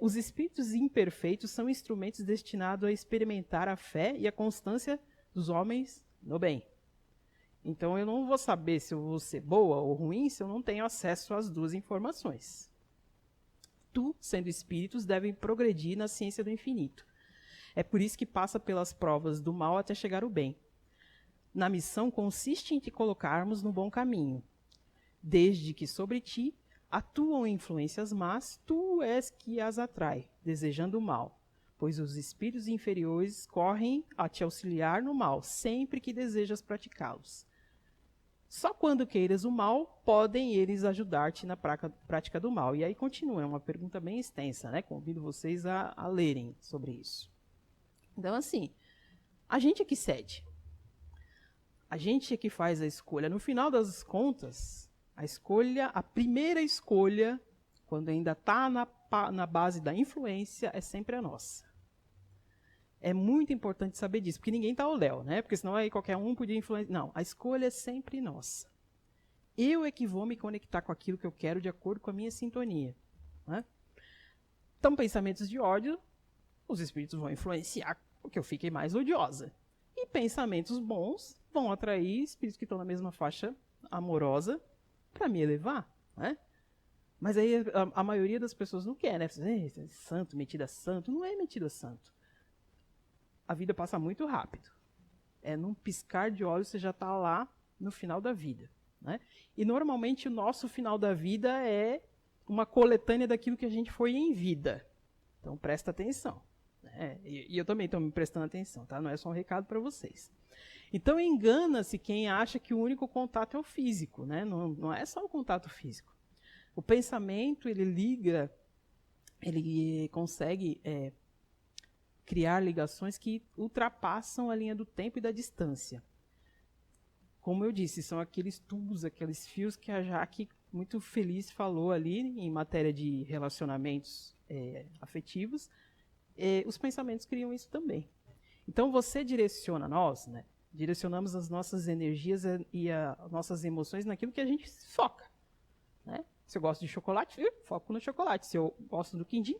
Os espíritos imperfeitos são instrumentos destinados a experimentar a fé e a constância dos homens no bem. Então, eu não vou saber se eu vou ser boa ou ruim se eu não tenho acesso às duas informações. Tu, sendo espíritos, devem progredir na ciência do infinito. É por isso que passa pelas provas do mal até chegar ao bem. Na missão consiste em te colocarmos no bom caminho. Desde que sobre ti atuam influências más, tu és que as atrai, desejando o mal, pois os espíritos inferiores correm a te auxiliar no mal, sempre que desejas praticá-los. Só quando queiras o mal, podem eles ajudar-te na prática do mal. E aí continua, é uma pergunta bem extensa, né? Convido vocês a lerem sobre isso. Então, assim, a gente é que cede. A gente é que faz a escolha. No final das contas, a primeira escolha, quando ainda está na base da influência, é sempre a nossa. É muito importante saber disso, porque ninguém está ao léu, né? Porque senão aí qualquer um podia influenciar. Não, a escolha é sempre nossa. Eu é que vou me conectar com aquilo que eu quero de acordo com a minha sintonia. Né? Então, pensamentos de ódio, os espíritos vão influenciar porque eu fiquei mais odiosa. E pensamentos bons vão atrair espíritos que estão na mesma faixa amorosa para me elevar. Né? Mas aí a maioria das pessoas não quer, né? Santo, metida santo. Não é metida santo. A vida passa muito rápido. Num piscar de olhos você já está lá no final da vida. Né? E normalmente o nosso final da vida é uma coletânea daquilo que a gente foi em vida. Então presta atenção. Né? E eu também estou me prestando atenção, tá? Não é só um recado para vocês. Então engana-se quem acha que o único contato é o físico. Né? Não é só o contato físico. O pensamento, ele consegue criar ligações que ultrapassam a linha do tempo e da distância. Como eu disse, são aqueles tubos, aqueles fios que a Jaque, muito feliz, falou ali em matéria de relacionamentos afetivos. Os pensamentos criam isso também. Então, você direciona nós, né? Direcionamos as nossas energias e as nossas emoções naquilo que a gente foca. Né? Se eu gosto de chocolate, foco no chocolate. Se eu gosto do quindim,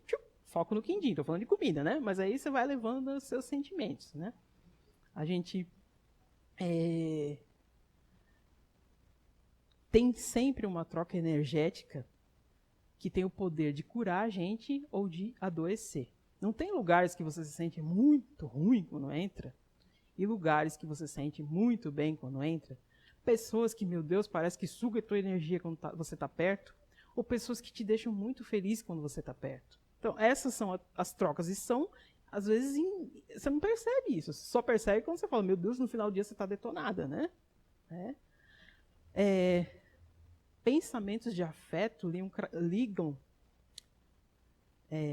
foco no quindim. Estou falando de comida, né? Mas aí você vai levando os seus sentimentos. Né? A gente tem sempre uma troca energética que tem o poder de curar a gente ou de adoecer. Não tem lugares que você se sente muito ruim quando entra e lugares que você se sente muito bem quando entra. Pessoas que, meu Deus, parece que sugam a tua energia quando você está perto, ou pessoas que te deixam muito feliz quando você está perto. Então, essas são as trocas e são, às vezes, você não percebe isso. Você só percebe quando você fala, meu Deus, no final do dia você está detonada, né? Pensamentos de afeto ligam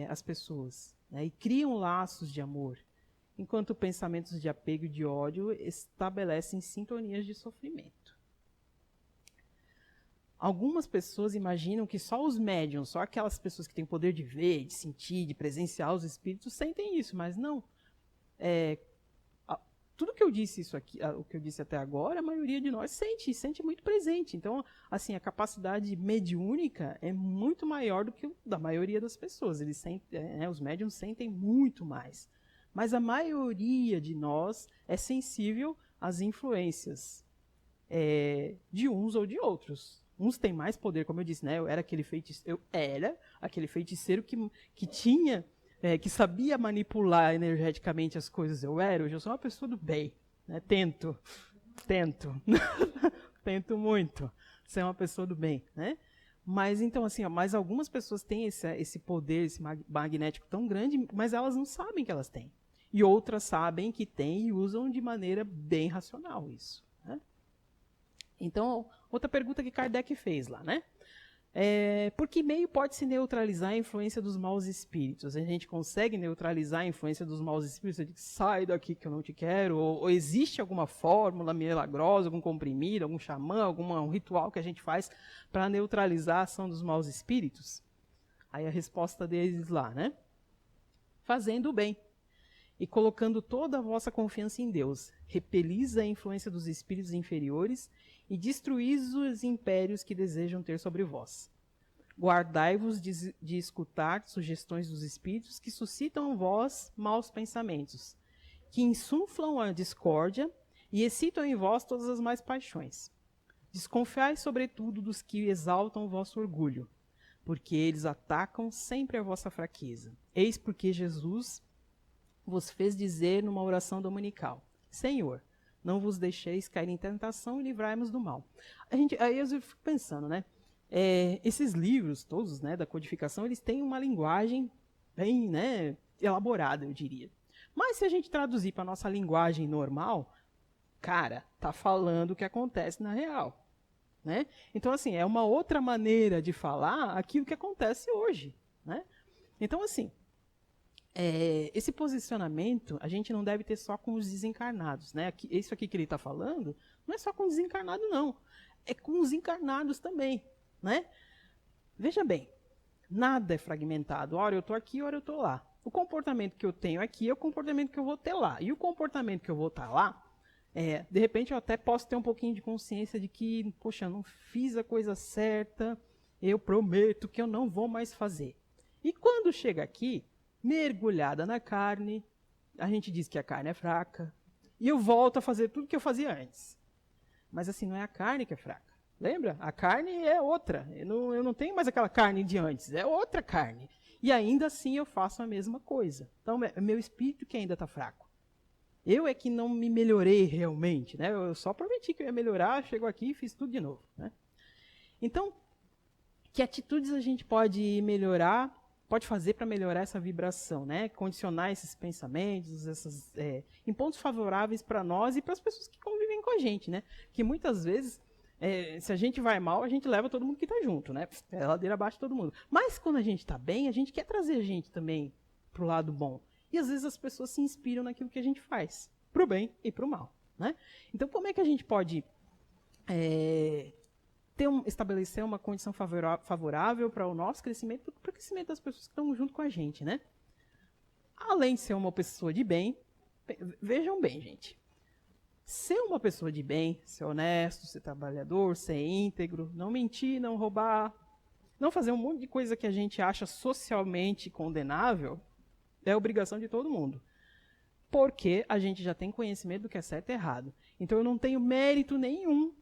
as pessoas, né? E criam laços de amor, enquanto pensamentos de apego e de ódio estabelecem sintonias de sofrimento. Algumas pessoas imaginam que só os médiums, só aquelas pessoas que têm o poder de ver, de sentir, de presenciar os espíritos, sentem isso, mas não. Tudo que eu disse o que eu disse até agora, a maioria de nós sente muito presente. Então, assim, a capacidade mediúnica é muito maior do que da maioria das pessoas. Os médiums sentem muito mais. Mas a maioria de nós é sensível às influências de uns ou de outros. Uns têm mais poder, como eu disse, né? Eu era aquele feiticeiro que tinha, que sabia manipular energeticamente as coisas. Hoje eu sou uma pessoa do bem. Né? Tento. Tento muito ser uma pessoa do bem. Né? Mas então, assim, mas algumas pessoas têm esse poder, esse magnético tão grande, mas elas não sabem que elas têm. E outras sabem que têm e usam de maneira bem racional isso. Né? Então, outra pergunta que Kardec fez lá, né? Por que meio pode-se neutralizar a influência dos maus espíritos? A gente consegue neutralizar a influência dos maus espíritos? Você diz, sai daqui que eu não te quero? Ou existe alguma fórmula milagrosa, algum comprimido, algum xamã, algum ritual que a gente faz para neutralizar a ação dos maus espíritos? Aí a resposta deles lá, né? Fazendo o bem e colocando toda a vossa confiança em Deus. Repelis a influência dos espíritos inferiores e destruís os impérios que desejam ter sobre vós. Guardai-vos de escutar sugestões dos espíritos que suscitam em vós maus pensamentos, que insuflam a discórdia e excitam em vós todas as mais paixões. Desconfiai, sobretudo, dos que exaltam o vosso orgulho, porque eles atacam sempre a vossa fraqueza. Eis porque Jesus vos fez dizer numa oração dominical: Senhor, não vos deixeis cair em tentação e livrai-nos do mal. Aí eu fico pensando, né? Esses livros todos, né, da codificação, eles têm uma linguagem bem, né, elaborada, eu diria. Mas se a gente traduzir para a nossa linguagem normal, cara, tá falando o que acontece na real. Né? Então, assim, é uma outra maneira de falar aquilo que acontece hoje. Né? Então, assim, esse posicionamento a gente não deve ter só com os desencarnados. Né? Isso aqui que ele está falando não é só com os desencarnados, não. É com os encarnados também. Né? Veja bem, nada é fragmentado. Ora eu estou aqui, ora eu estou lá. O comportamento que eu tenho aqui é o comportamento que eu vou ter lá. E o comportamento que eu vou estar lá, de repente eu até posso ter um pouquinho de consciência de que, poxa, eu não fiz a coisa certa, eu prometo que eu não vou mais fazer. E quando chega aqui, mergulhada na carne, a gente diz que a carne é fraca, e eu volto a fazer tudo que eu fazia antes. Mas assim, não é a carne que é fraca. Lembra? A carne é outra. Eu não tenho mais aquela carne de antes, é outra carne. E ainda assim eu faço a mesma coisa. Então é meu espírito que ainda está fraco. Eu é que não me melhorei realmente, né? Eu só prometi que eu ia melhorar, chego aqui e fiz tudo de novo, né? Então, que atitudes a gente pode melhorar, pode fazer para melhorar essa vibração, né? Condicionar esses pensamentos, em pontos favoráveis para nós e para as pessoas que convivem com a gente, né? Que muitas vezes, se a gente vai mal, a gente leva todo mundo que está junto, né? É ladeira abaixo de todo mundo. Mas quando a gente está bem, a gente quer trazer a gente também para o lado bom. E às vezes as pessoas se inspiram naquilo que a gente faz, para o bem e para o mal. Né? Então, como é que a gente pode estabelecer uma condição favorável para o nosso crescimento, para o crescimento das pessoas que estão junto com a gente? Né? Além de ser uma pessoa de bem, vejam bem, gente. Ser uma pessoa de bem, ser honesto, ser trabalhador, ser íntegro, não mentir, não roubar, não fazer um monte de coisa que a gente acha socialmente condenável, é obrigação de todo mundo. Porque a gente já tem conhecimento do que é certo e errado. Então eu não tenho mérito nenhum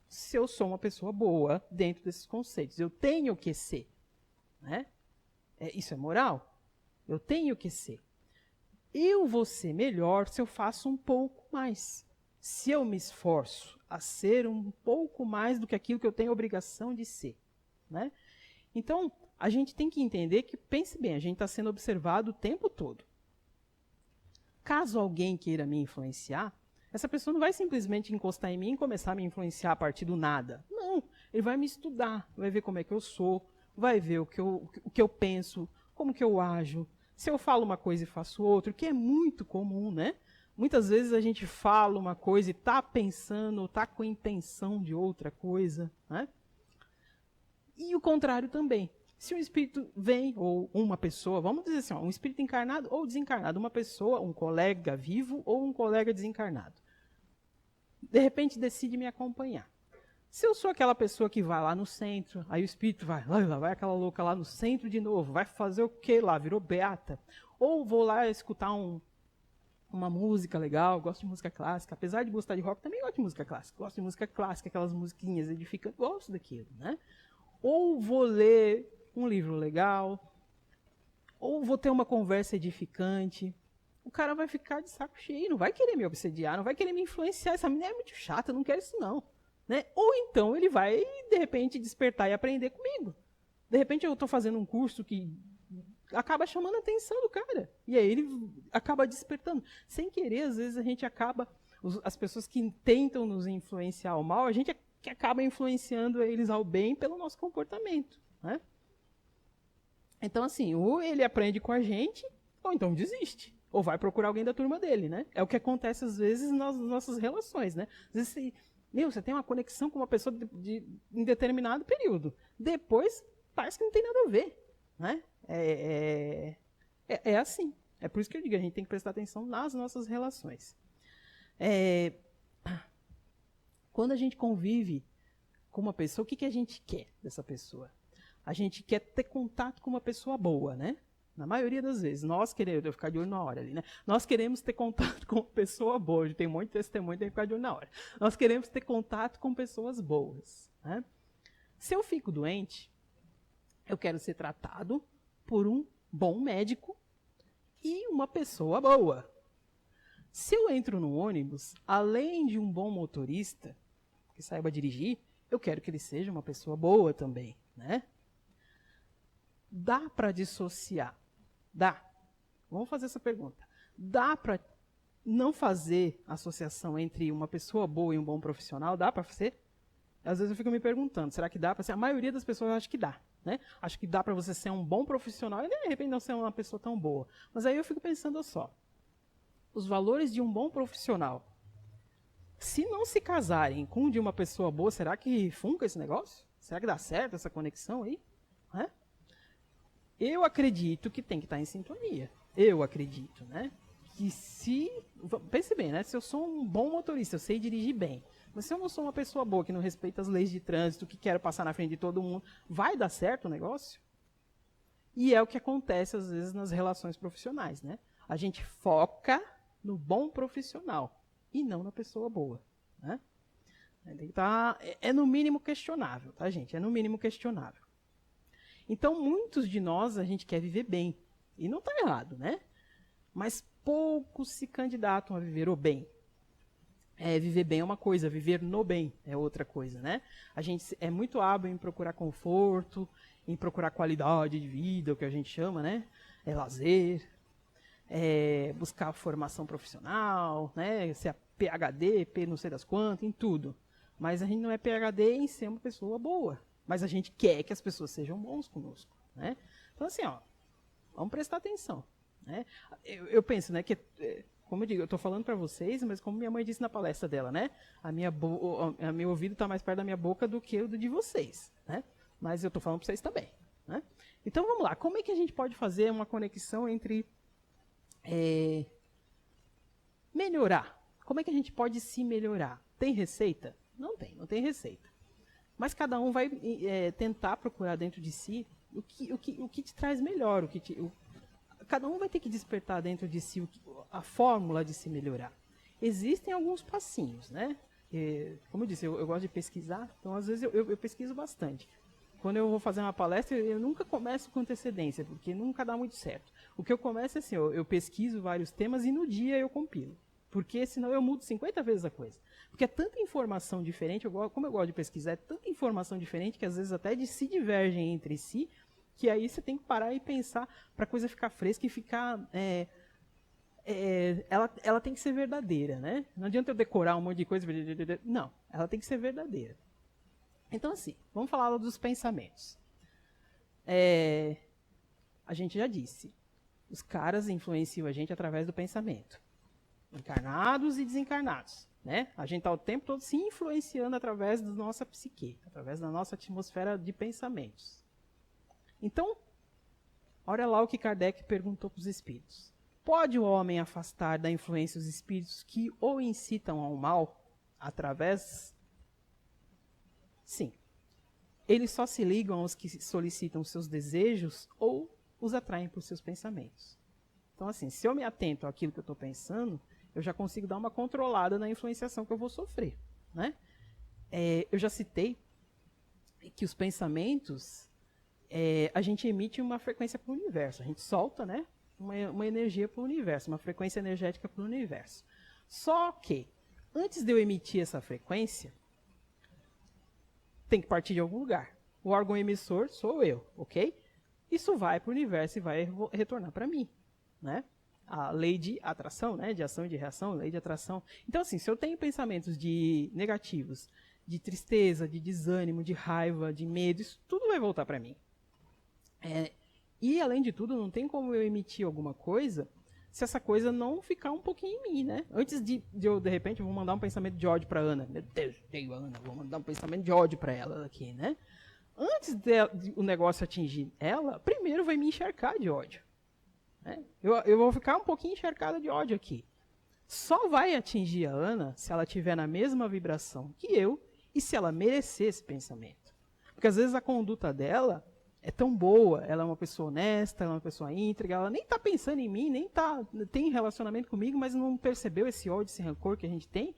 se eu sou uma pessoa boa dentro desses conceitos. Eu tenho que ser. Né? Isso é moral? Eu tenho que ser. Eu vou ser melhor se eu faço um pouco mais. Se eu me esforço a ser um pouco mais do que aquilo que eu tenho obrigação de ser. Né? Então, a gente tem que entender que, pense bem, a gente está sendo observado o tempo todo. Caso alguém queira me influenciar, essa pessoa não vai simplesmente encostar em mim e começar a me influenciar a partir do nada. Não, ele vai me estudar, vai ver como é que eu sou, vai ver o que eu penso, como que eu ajo, se eu falo uma coisa e faço outra, que é muito comum, né? Muitas vezes a gente fala uma coisa e está pensando, está com a intenção de outra coisa, né? E o contrário também. Se um espírito vem, ou uma pessoa, vamos dizer assim, um espírito encarnado ou desencarnado, uma pessoa, um colega vivo ou um colega desencarnado, de repente decide me acompanhar. Se eu sou aquela pessoa que vai lá no centro, aí o espírito vai aquela louca lá no centro de novo, vai fazer o que lá? Virou beata. Ou vou lá escutar uma música legal, gosto de música clássica, apesar de gostar de rock, também gosto de música clássica. Gosto de música clássica, aquelas musiquinhas edificantes, gosto daquilo, né? Ou vou ler um livro legal, ou vou ter uma conversa edificante. O cara vai ficar de saco cheio, não vai querer me obsediar, não vai querer me influenciar. Essa menina é muito chata, eu não quero isso não. Né? Ou então ele vai, de repente, despertar e aprender comigo. De repente eu estou fazendo um curso que acaba chamando a atenção do cara. E aí ele acaba despertando. Sem querer, às vezes a gente acaba... As pessoas que tentam nos influenciar ao mal, a gente que acaba influenciando eles ao bem pelo nosso comportamento. Né? Então, assim, ou ele aprende com a gente, ou então desiste. Ou vai procurar alguém da turma dele, né? É o que acontece, às vezes, nas nossas relações, né? Às vezes, você tem uma conexão com uma pessoa em determinado período. Depois, parece que não tem nada a ver, né? É assim. É por isso que eu digo, a gente tem que prestar atenção nas nossas relações. Quando a gente convive com uma pessoa, o que a gente quer dessa pessoa? A gente quer ter contato com uma pessoa boa, né? Na maioria das vezes, nós queremos, eu ficar de olho na hora ali, né? Nós queremos ter contato com pessoa boa. Tem muito testemunho, tem que ficar de olho na hora. Nós queremos ter contato com pessoas boas, né? Se eu fico doente, eu quero ser tratado por um bom médico e uma pessoa boa. Se eu entro no ônibus, além de um bom motorista, que saiba dirigir, eu quero que ele seja uma pessoa boa também, né? Dá para dissociar? Dá. Vamos fazer essa pergunta. Dá para não fazer associação entre uma pessoa boa e um bom profissional? Dá para fazer? Às vezes eu fico me perguntando, será que dá para ser? A maioria das pessoas acha que dá, né? Acho que dá para você ser um bom profissional e de repente não ser uma pessoa tão boa. Mas aí eu fico pensando só, os valores de um bom profissional, se não se casarem com o de uma pessoa boa, será que funca esse negócio? Será que dá certo essa conexão aí? Né? Eu acredito que tem que estar em sintonia. Eu acredito, né? Que se... Pense bem, né? Se eu sou um bom motorista, eu sei dirigir bem, mas se eu não sou uma pessoa boa, que não respeita as leis de trânsito, que quero passar na frente de todo mundo, vai dar certo o negócio? E é o que acontece, às vezes, nas relações profissionais, né? A gente foca no bom profissional e não na pessoa boa, né? É no mínimo questionável, tá, gente? É no mínimo questionável. Então, muitos de nós, a gente quer viver bem. E não está errado, né? Mas poucos se candidatam a viver o bem. Viver bem é uma coisa, viver no bem é outra coisa, né? A gente é muito hábil em procurar conforto, em procurar qualidade de vida, o que a gente chama, né? Lazer, buscar formação profissional, né? Ser PhD, não sei das quantas, em tudo. Mas a gente não é PhD em ser uma pessoa boa. Mas a gente quer que as pessoas sejam bons conosco, né? Então, assim, ó, vamos prestar atenção, né? Eu penso, né, que, como eu digo, eu estou falando para vocês, mas como minha mãe disse na palestra dela, né? Meu ouvido está mais perto da minha boca do que o de vocês, né? Mas eu estou falando para vocês também, né? Então, vamos lá. Como é que a gente pode fazer uma conexão entre melhorar? Como é que a gente pode se melhorar? Tem receita? Não tem receita. Mas cada um vai tentar procurar dentro de si o que te traz melhor. Cada um vai ter que despertar dentro de si a fórmula de se melhorar. Existem alguns passinhos, né? Como eu disse, eu gosto de pesquisar, então às vezes eu pesquiso bastante. Quando eu vou fazer uma palestra, eu nunca começo com antecedência, porque nunca dá muito certo. O que eu começo é assim, eu pesquiso vários temas e no dia eu compilo. Porque senão eu mudo 50 vezes a coisa. Porque é tanta informação diferente, como eu gosto de pesquisar, é tanta informação diferente que às vezes até se divergem entre si, que aí você tem que parar e pensar para a coisa ficar fresca e ficar... ela tem que ser verdadeira, né? Não adianta eu decorar um monte de coisa. Não, ela tem que ser verdadeira. Então, assim, vamos falar dos pensamentos. A gente já disse, os caras influenciam a gente através do pensamento. Encarnados e desencarnados, né? A gente está o tempo todo se influenciando através da nossa psique, através da nossa atmosfera de pensamentos. Então, olha lá o que Kardec perguntou para os espíritos. Pode o homem afastar da influência os espíritos que o incitam ao mal através? Sim. Eles só se ligam aos que solicitam seus desejos ou os atraem por seus pensamentos. Então, assim, se eu me atento àquilo que eu estou pensando, eu já consigo dar uma controlada na influenciação que eu vou sofrer, né? Eu já citei que os pensamentos, a gente emite uma frequência para o universo. A gente solta, né, uma energia para o universo, uma frequência energética para o universo. Só que, antes de eu emitir essa frequência, tem que partir de algum lugar. O órgão emissor sou eu, ok? Isso vai para o universo e vai retornar para mim, né? A lei de atração, né? De ação e de reação, lei de atração. Então, assim, se eu tenho pensamentos negativos, de tristeza, de desânimo, de raiva, de medo, isso tudo vai voltar para mim. E, além de tudo, não tem como eu emitir alguma coisa se essa coisa não ficar um pouquinho em mim, né? Antes de eu, de repente, eu vou mandar um pensamento de ódio para Ana. Meu Deus, odeio a Ana, vou mandar um pensamento de ódio para ela aqui, né? Antes de o negócio atingir ela, primeiro vai me encharcar de ódio. Né? Eu vou ficar um pouquinho encharcada de ódio aqui. Só vai atingir a Ana se ela estiver na mesma vibração que eu e se ela merecer esse pensamento. Porque às vezes a conduta dela é tão boa, ela é uma pessoa honesta, ela é uma pessoa íntegra, ela nem está pensando em mim, nem tem relacionamento comigo, mas não percebeu esse ódio, esse rancor que a gente tem,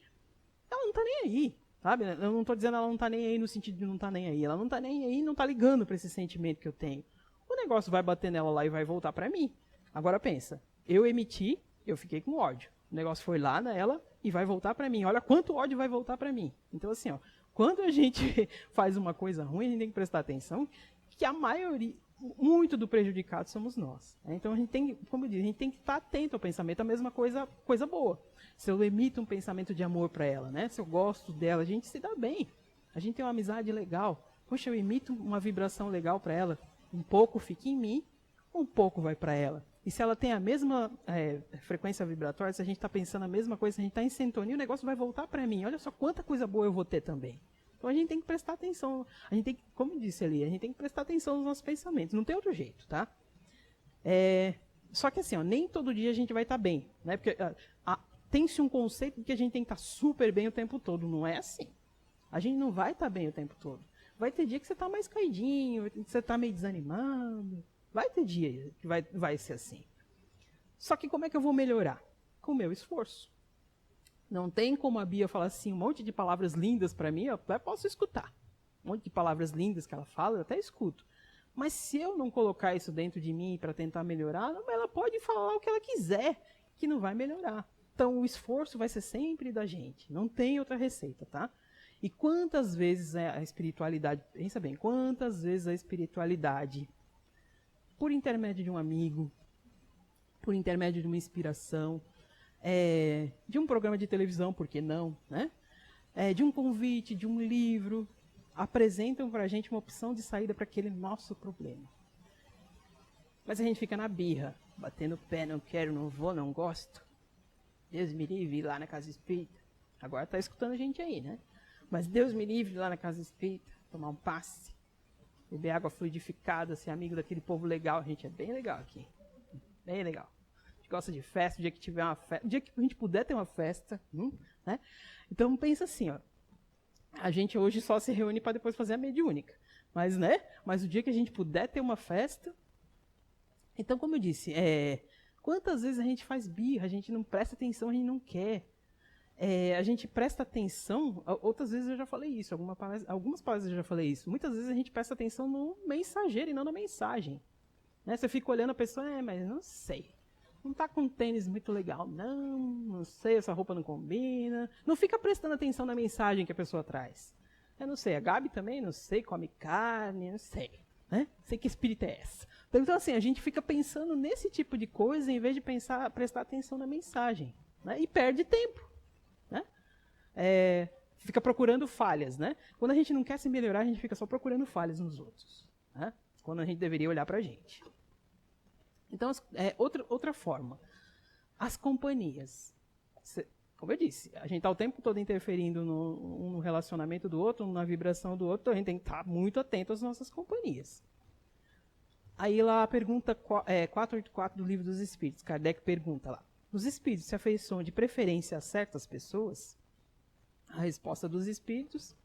ela não está nem aí, sabe? Eu não estou dizendo ela não está nem aí no sentido de não estar nem aí, ela não está nem aí, não está ligando para esse sentimento que eu tenho. O negócio vai bater nela lá e vai voltar para mim. Agora pensa, eu emiti, eu fiquei com ódio. O negócio foi lá nela e vai voltar para mim. Olha quanto ódio vai voltar para mim. Então assim, ó, quando a gente faz uma coisa ruim, a gente tem que prestar atenção que a maioria, muito do prejudicado somos nós. Então a gente tem, como eu disse, a gente tem que estar atento ao pensamento, a mesma coisa boa. Se eu emito um pensamento de amor para ela, né? Se eu gosto dela, a gente se dá bem. A gente tem uma amizade legal. Poxa, eu emito uma vibração legal para ela. Um pouco fica em mim, um pouco vai para ela. E se ela tem a mesma frequência vibratória, se a gente está pensando a mesma coisa, se a gente está em sintonia, o negócio vai voltar para mim. Olha só quanta coisa boa eu vou ter também. Então a gente tem que prestar atenção. A gente tem que, como eu disse ali, a gente tem que prestar atenção nos nossos pensamentos. Não tem outro jeito, tá? Só que assim, ó, nem todo dia a gente vai estar bem. Né? Porque tem-se um conceito de que a gente tem que estar super bem o tempo todo. Não é assim. A gente não vai estar bem o tempo todo. Vai ter dia que você está mais caidinho, que você está meio desanimado. Vai ter dia que vai ser assim. Só que como é que eu vou melhorar? Com o meu esforço. Não tem como a Bia falar assim, um monte de palavras lindas para mim, eu até posso escutar. Um monte de palavras lindas que ela fala, eu até escuto. Mas se eu não colocar isso dentro de mim para tentar melhorar, ela pode falar o que ela quiser, que não vai melhorar. Então o esforço vai ser sempre da gente. Não tem outra receita, tá? E quantas vezes a espiritualidade, pensa bem, quantas vezes a espiritualidade, por intermédio de um amigo, por intermédio de uma inspiração, de um programa de televisão, por que não, né? De um convite, de um livro, apresentam para a gente uma opção de saída para aquele nosso problema. Mas a gente fica na birra, batendo o pé, não quero, não vou, não gosto. Deus me livre, ir lá na casa espírita. Agora está escutando a gente aí, né? Mas Deus me livre lá na casa espírita, tomar um passe, beber água fluidificada, ser amigo daquele povo legal. A gente é bem legal aqui. Bem legal. A gente gosta de festa, o dia que tiver uma festa, o dia que a gente puder ter uma festa, né? Então pensa assim, ó. A gente hoje só se reúne para depois fazer a mediúnica. Mas, né? Mas o dia que a gente puder ter uma festa. Então, como eu disse, quantas vezes a gente faz birra, a gente não presta atenção, a gente não quer. A gente presta atenção, outras vezes eu já falei isso, algumas palestras eu já falei isso. Muitas vezes a gente presta atenção no mensageiro e não na mensagem. Né? Você fica olhando a pessoa, mas não sei. Não está com um tênis muito legal, não sei, essa roupa não combina. Não fica prestando atenção na mensagem que a pessoa traz. Eu não sei, a Gabi também, não sei, come carne, não sei. Né? Sei que espírito é essa. Então, assim, a gente fica pensando nesse tipo de coisa em vez de prestar atenção na mensagem. Né? E perde tempo. Né? Fica procurando falhas. Né? Quando a gente não quer se melhorar, a gente fica só procurando falhas nos outros. Né? Quando a gente deveria olhar para a gente. Então, outra forma. As companhias. Como eu disse, a gente está o tempo todo interferindo no relacionamento do outro, na vibração do outro, então a gente tem que estar muito atento às nossas companhias. Aí lá a pergunta 484 do Livro dos Espíritos, Kardec pergunta lá, os espíritos se afeiçoam de preferência a certas pessoas? A resposta dos espíritos,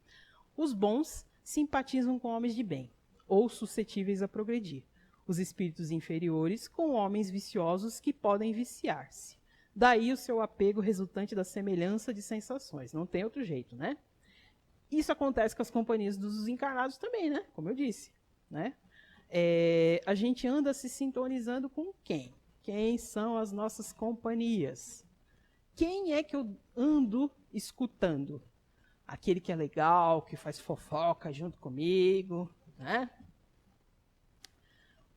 os bons simpatizam com homens de bem, ou suscetíveis a progredir. Os espíritos inferiores com homens viciosos que podem viciar-se. Daí o seu apego resultante da semelhança de sensações. Não tem outro jeito, né? Isso acontece com as companhias dos encarnados também, né? Como eu disse, né? A gente anda se sintonizando com quem? Quem são as nossas companhias? Quem é que eu ando escutando? Aquele que é legal, que faz fofoca junto comigo, né?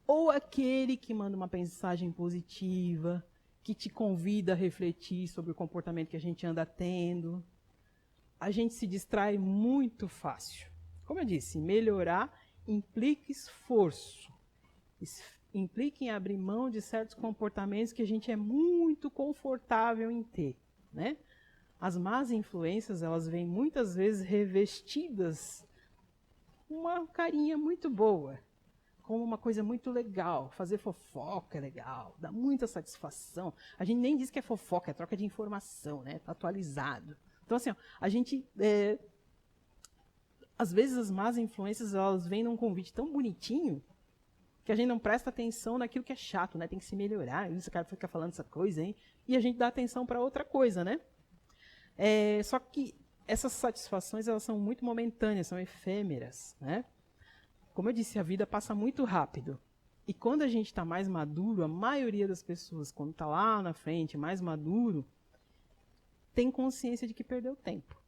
Ou aquele que manda uma mensagem positiva, que te convida a refletir sobre o comportamento que a gente anda tendo. A gente se distrai muito fácil. Como eu disse, melhorar implica esforço. Implica em abrir mão de certos comportamentos que a gente é muito confortável em ter. Né? As más influências, elas vêm muitas vezes revestidas com uma carinha muito boa. Como uma coisa muito legal. Fazer fofoca é legal, dá muita satisfação. A gente nem diz que é fofoca, é troca de informação, né? Tá atualizado. Então, assim, ó, a gente... às vezes as más influências, elas vêm num convite tão bonitinho que a gente não presta atenção naquilo que é chato, né? Tem que se melhorar, esse cara fica falando essa coisa, hein? E a gente dá atenção para outra coisa, né? Só que essas satisfações, elas são muito momentâneas, são efêmeras, né? Como eu disse, a vida passa muito rápido. E quando a gente está mais maduro, a maioria das pessoas, quando está lá na frente, mais maduro, tem consciência de que perdeu tempo.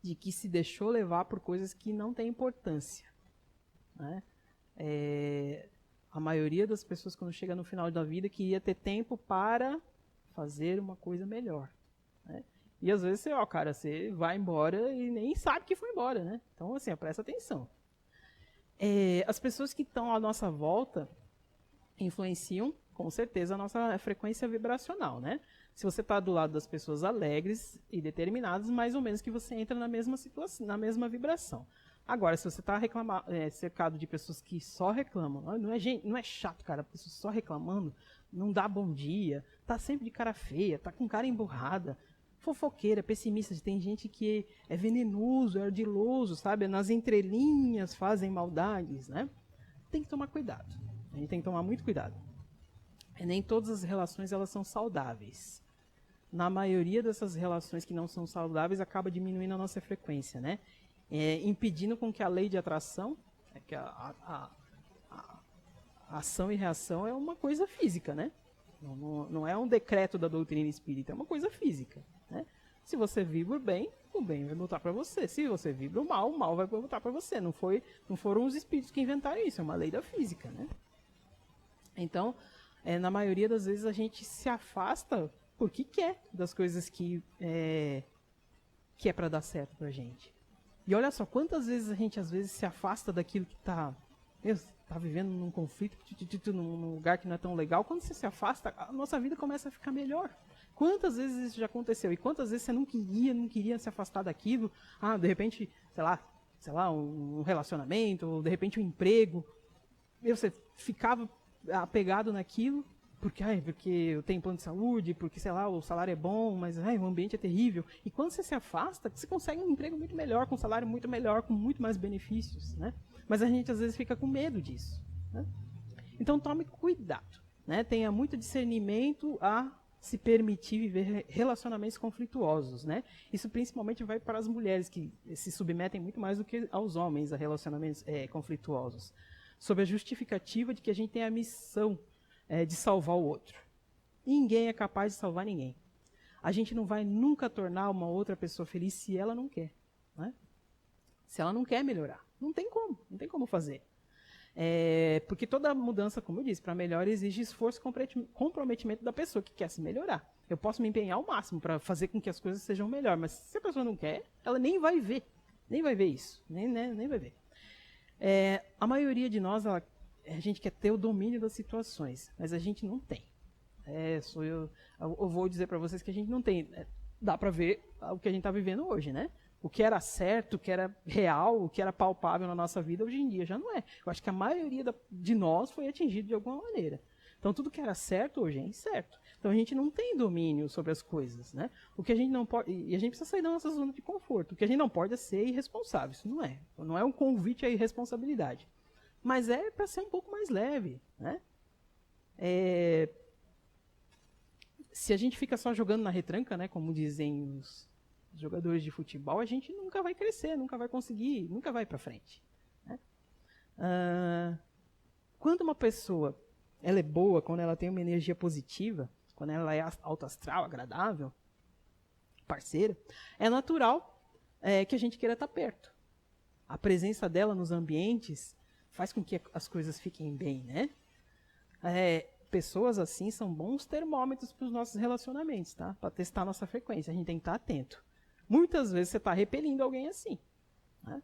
De que se deixou levar por coisas que não têm importância, né? A maioria das pessoas, quando chega no final da vida, queria ter tempo para fazer uma coisa melhor, né? E às vezes você vai embora e nem sabe que foi embora, né? Então, assim, presta atenção. As pessoas que estão à nossa volta influenciam, com certeza, a nossa frequência vibracional, né? Se você está do lado das pessoas alegres e determinadas, mais ou menos que você entra na mesma situação, na mesma vibração. Agora, se você está cercado de pessoas que só reclamam, não é chato, cara, pessoas só reclamando, não dá bom dia, tá sempre de cara feia, tá com cara emburrada, fofoqueira, pessimista, tem gente que é venenoso, é ardiloso, sabe? Nas entrelinhas fazem maldades, né? Tem que tomar cuidado. A gente tem que tomar muito cuidado. Nem todas as relações elas são saudáveis. Na maioria dessas relações que não são saudáveis, acaba diminuindo a nossa frequência, né? Impedindo com que a lei de atração, que a ação e reação é uma coisa física, né? Não é um decreto da doutrina espírita, é uma coisa física, né? Se você vibra bem, o bem vai voltar para você. Se você vibra o mal vai voltar para você. Não foram os espíritos que inventaram isso, é uma lei da física, né? Então, na maioria das vezes a gente se afasta porque quer das coisas que é para dar certo pra gente. E olha só, quantas vezes a gente às vezes se afasta daquilo que tá vivendo num conflito, num lugar que não é tão legal. Quando você se afasta, a nossa vida começa a ficar melhor. Quantas vezes isso já aconteceu? E quantas vezes você não queria se afastar daquilo? De repente, sei lá, um relacionamento, ou de repente um emprego. E você ficava apegado naquilo, porque eu tenho plano de saúde, porque, sei lá, o salário é bom, mas o ambiente é terrível. E quando você se afasta, você consegue um emprego muito melhor, com um salário muito melhor, com muito mais benefícios, né? Mas a gente às vezes fica com medo disso, né? Então tome cuidado, né? Tenha muito discernimento a se permitir viver relacionamentos conflituosos, né? Isso principalmente vai para as mulheres, que se submetem muito mais do que aos homens a relacionamentos conflituosos, sob a justificativa de que a gente tem a missão de salvar o outro. Ninguém é capaz de salvar ninguém. A gente não vai nunca tornar uma outra pessoa feliz se ela não quer, né? Se ela não quer melhorar. Não tem como fazer. Porque toda mudança, como eu disse, para melhor exige esforço e comprometimento da pessoa que quer se melhorar. Eu posso me empenhar ao máximo para fazer com que as coisas sejam melhores, mas se a pessoa não quer, ela nem vai ver isso, nem vai ver. A maioria de nós, a gente quer ter o domínio das situações, mas a gente não tem. Eu vou dizer para vocês que a gente não tem. Dá para ver o que a gente está vivendo hoje, né? O que era certo, o que era real, o que era palpável na nossa vida, hoje em dia já não é. Eu acho que a maioria de nós foi atingido de alguma maneira. Então, tudo que era certo hoje é incerto. Então, a gente não tem domínio sobre as coisas, né? O que a gente não pode... E a gente precisa sair da nossa zona de conforto. O que a gente não pode é ser irresponsável. Isso não é. Não é um convite à irresponsabilidade. Mas é para ser um pouco mais leve, né? Se a gente fica só jogando na retranca, né, como dizem os jogadores de futebol, a gente nunca vai crescer, nunca vai conseguir, nunca vai para frente, né? Quando uma pessoa ela é boa, quando ela tem uma energia positiva, quando ela é alto astral, agradável, parceira, é natural que a gente queira estar perto. A presença dela nos ambientes faz com que as coisas fiquem bem, né? Pessoas assim são bons termômetros para os nossos relacionamentos, tá? Para testar nossa frequência, a gente tem que estar atento. Muitas vezes você está repelindo alguém assim, né?